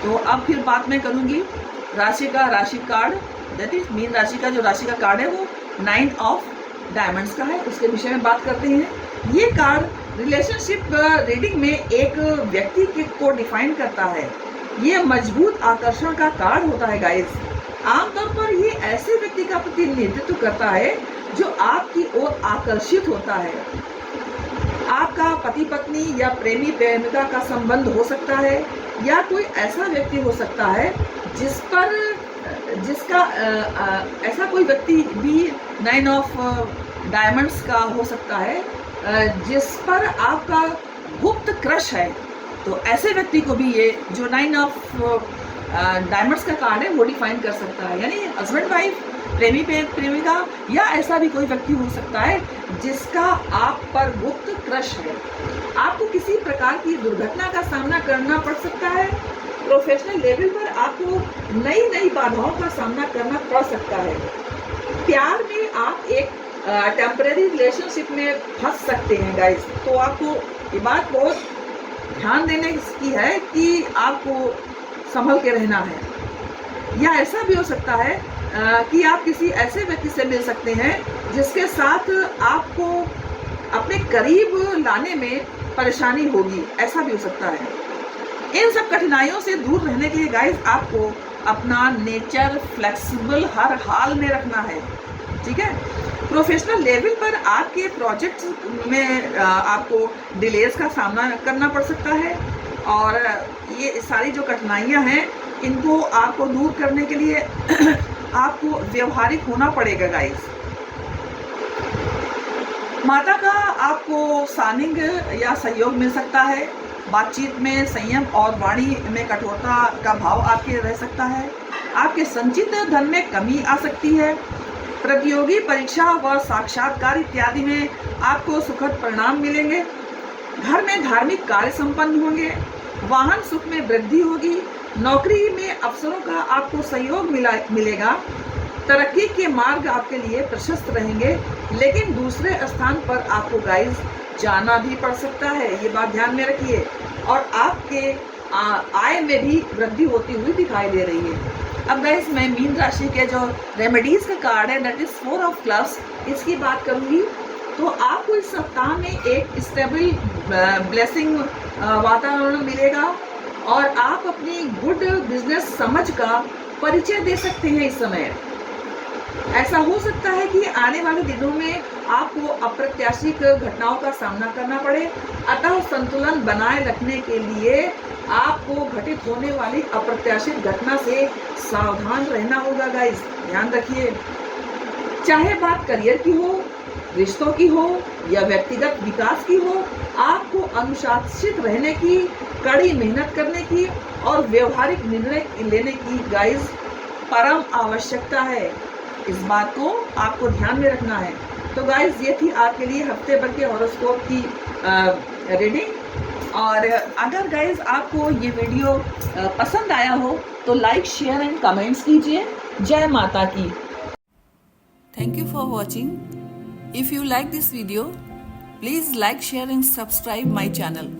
तो अब फिर बात मैं करूंगी राशि कार्ड दैट इज मीन राशि का जो राशि का कार्ड है वो 9 ऑफ डायमंड्स का है, उसके विषय में बात करते हैं। ये कार्ड रिलेशनशिप रीडिंग में एक व्यक्ति को डिफाइन करता है। ये मजबूत आकर्षण का कार्ड होता है गाइस। आमतौर पर ये ऐसे व्यक्ति का प्रतिनिधित्व करता है जो आपकी ओर आकर्षित होता है। आपका पति पत्नी या प्रेमी प्रेमिका का संबंध हो सकता है या कोई ऐसा व्यक्ति हो सकता है जिसका ऐसा कोई व्यक्ति भी 9 ऑफ डायमंड्स का हो सकता है जिस पर आपका गुप्त क्रश है। तो ऐसे व्यक्ति को भी ये जो 9 ऑफ डायमंड्स का कार्ड है वो डिफाइन कर सकता है, यानी हस्बैंड वाइफ, प्रेमी प्रेमिका या ऐसा भी कोई व्यक्ति हो सकता है जिसका आप पर गुप्त क्रश है। आपको किसी प्रकार की दुर्घटना का सामना करना पड़ सकता है। प्रोफेशनल लेवल पर आपको नई नई बाधाओं का सामना करना पड़ सकता है। प्यार में आप एक टेम्परेरी रिलेशनशिप में फंस सकते हैं गाइस। तो आपको ये बात बहुत ध्यान देने की है कि आपको संभल के रहना है। या ऐसा भी हो सकता है कि आप किसी ऐसे व्यक्ति से मिल सकते हैं जिसके साथ आपको अपने करीब लाने में परेशानी होगी, ऐसा भी हो सकता है। इन सब कठिनाइयों से दूर रहने के लिए गाइस आपको अपना नेचर फ्लेक्सिबल हर हाल में रखना है। ठीक है। प्रोफेशनल लेवल पर आपके प्रोजेक्ट्स में आपको डिलेज का सामना करना पड़ सकता है, और ये सारी जो कठिनाइयाँ हैं इनको आपको दूर करने के लिए आपको व्यवहारिक होना पड़ेगा गाइस। माता का आपको सानिंग या सहयोग मिल सकता है। बातचीत में संयम और वाणी में कठोरता का भाव आपके रह सकता है। आपके संचित धन में कमी आ सकती है। प्रतियोगी परीक्षा व साक्षात्कार इत्यादि में आपको सुखद परिणाम मिलेंगे। घर में धार्मिक कार्य संपन्न होंगे। वाहन सुख में वृद्धि होगी। नौकरी में अफसरों का आपको सहयोग मिलेगा। तरक्की के मार्ग आपके लिए प्रशस्त रहेंगे, लेकिन दूसरे स्थान पर आपको गाइस जाना भी पड़ सकता है, ये बात ध्यान में रखिए। और आपके आय में भी वृद्धि होती हुई दिखाई दे रही है। अब गाइस मैं मीन राशि के जो रेमेडीज का कार्ड है दैट इज 4 ऑफ क्लब्स, इसकी बात करूंगी। तो आपको इस सप्ताह में एक स्टेबल ब्लेसिंग वातावरण मिलेगा, और आप अपनी गुड बिजनेस समझ का परिचय दे सकते हैं इस समय। ऐसा हो सकता है कि आने वाले दिनों में आपको अप्रत्याशित घटनाओं का सामना करना पड़े, अतः संतुलन बनाए रखने के लिए आपको घटित होने वाली अप्रत्याशित घटना से सावधान रहना होगा गाइस, ध्यान रखिए। चाहे बात करियर की हो, रिश्तों की हो या व्यक्तिगत विकास की हो, आपको अनुशासित रहने की, कड़ी मेहनत करने की और व्यवहारिक निर्णय लेने की गाइस परम आवश्यकता है। इस बात को आपको ध्यान में रखना है। तो गाइस ये थी आपके लिए हफ्ते भर के हॉरोस्कोप की रीडिंग। और अगर गाइस आपको ये वीडियो पसंद आया हो तो लाइक, शेयर एंड कमेंट्स कीजिए। जय माता की। Thank you for watching. If you like this video, please like, share and subscribe my channel.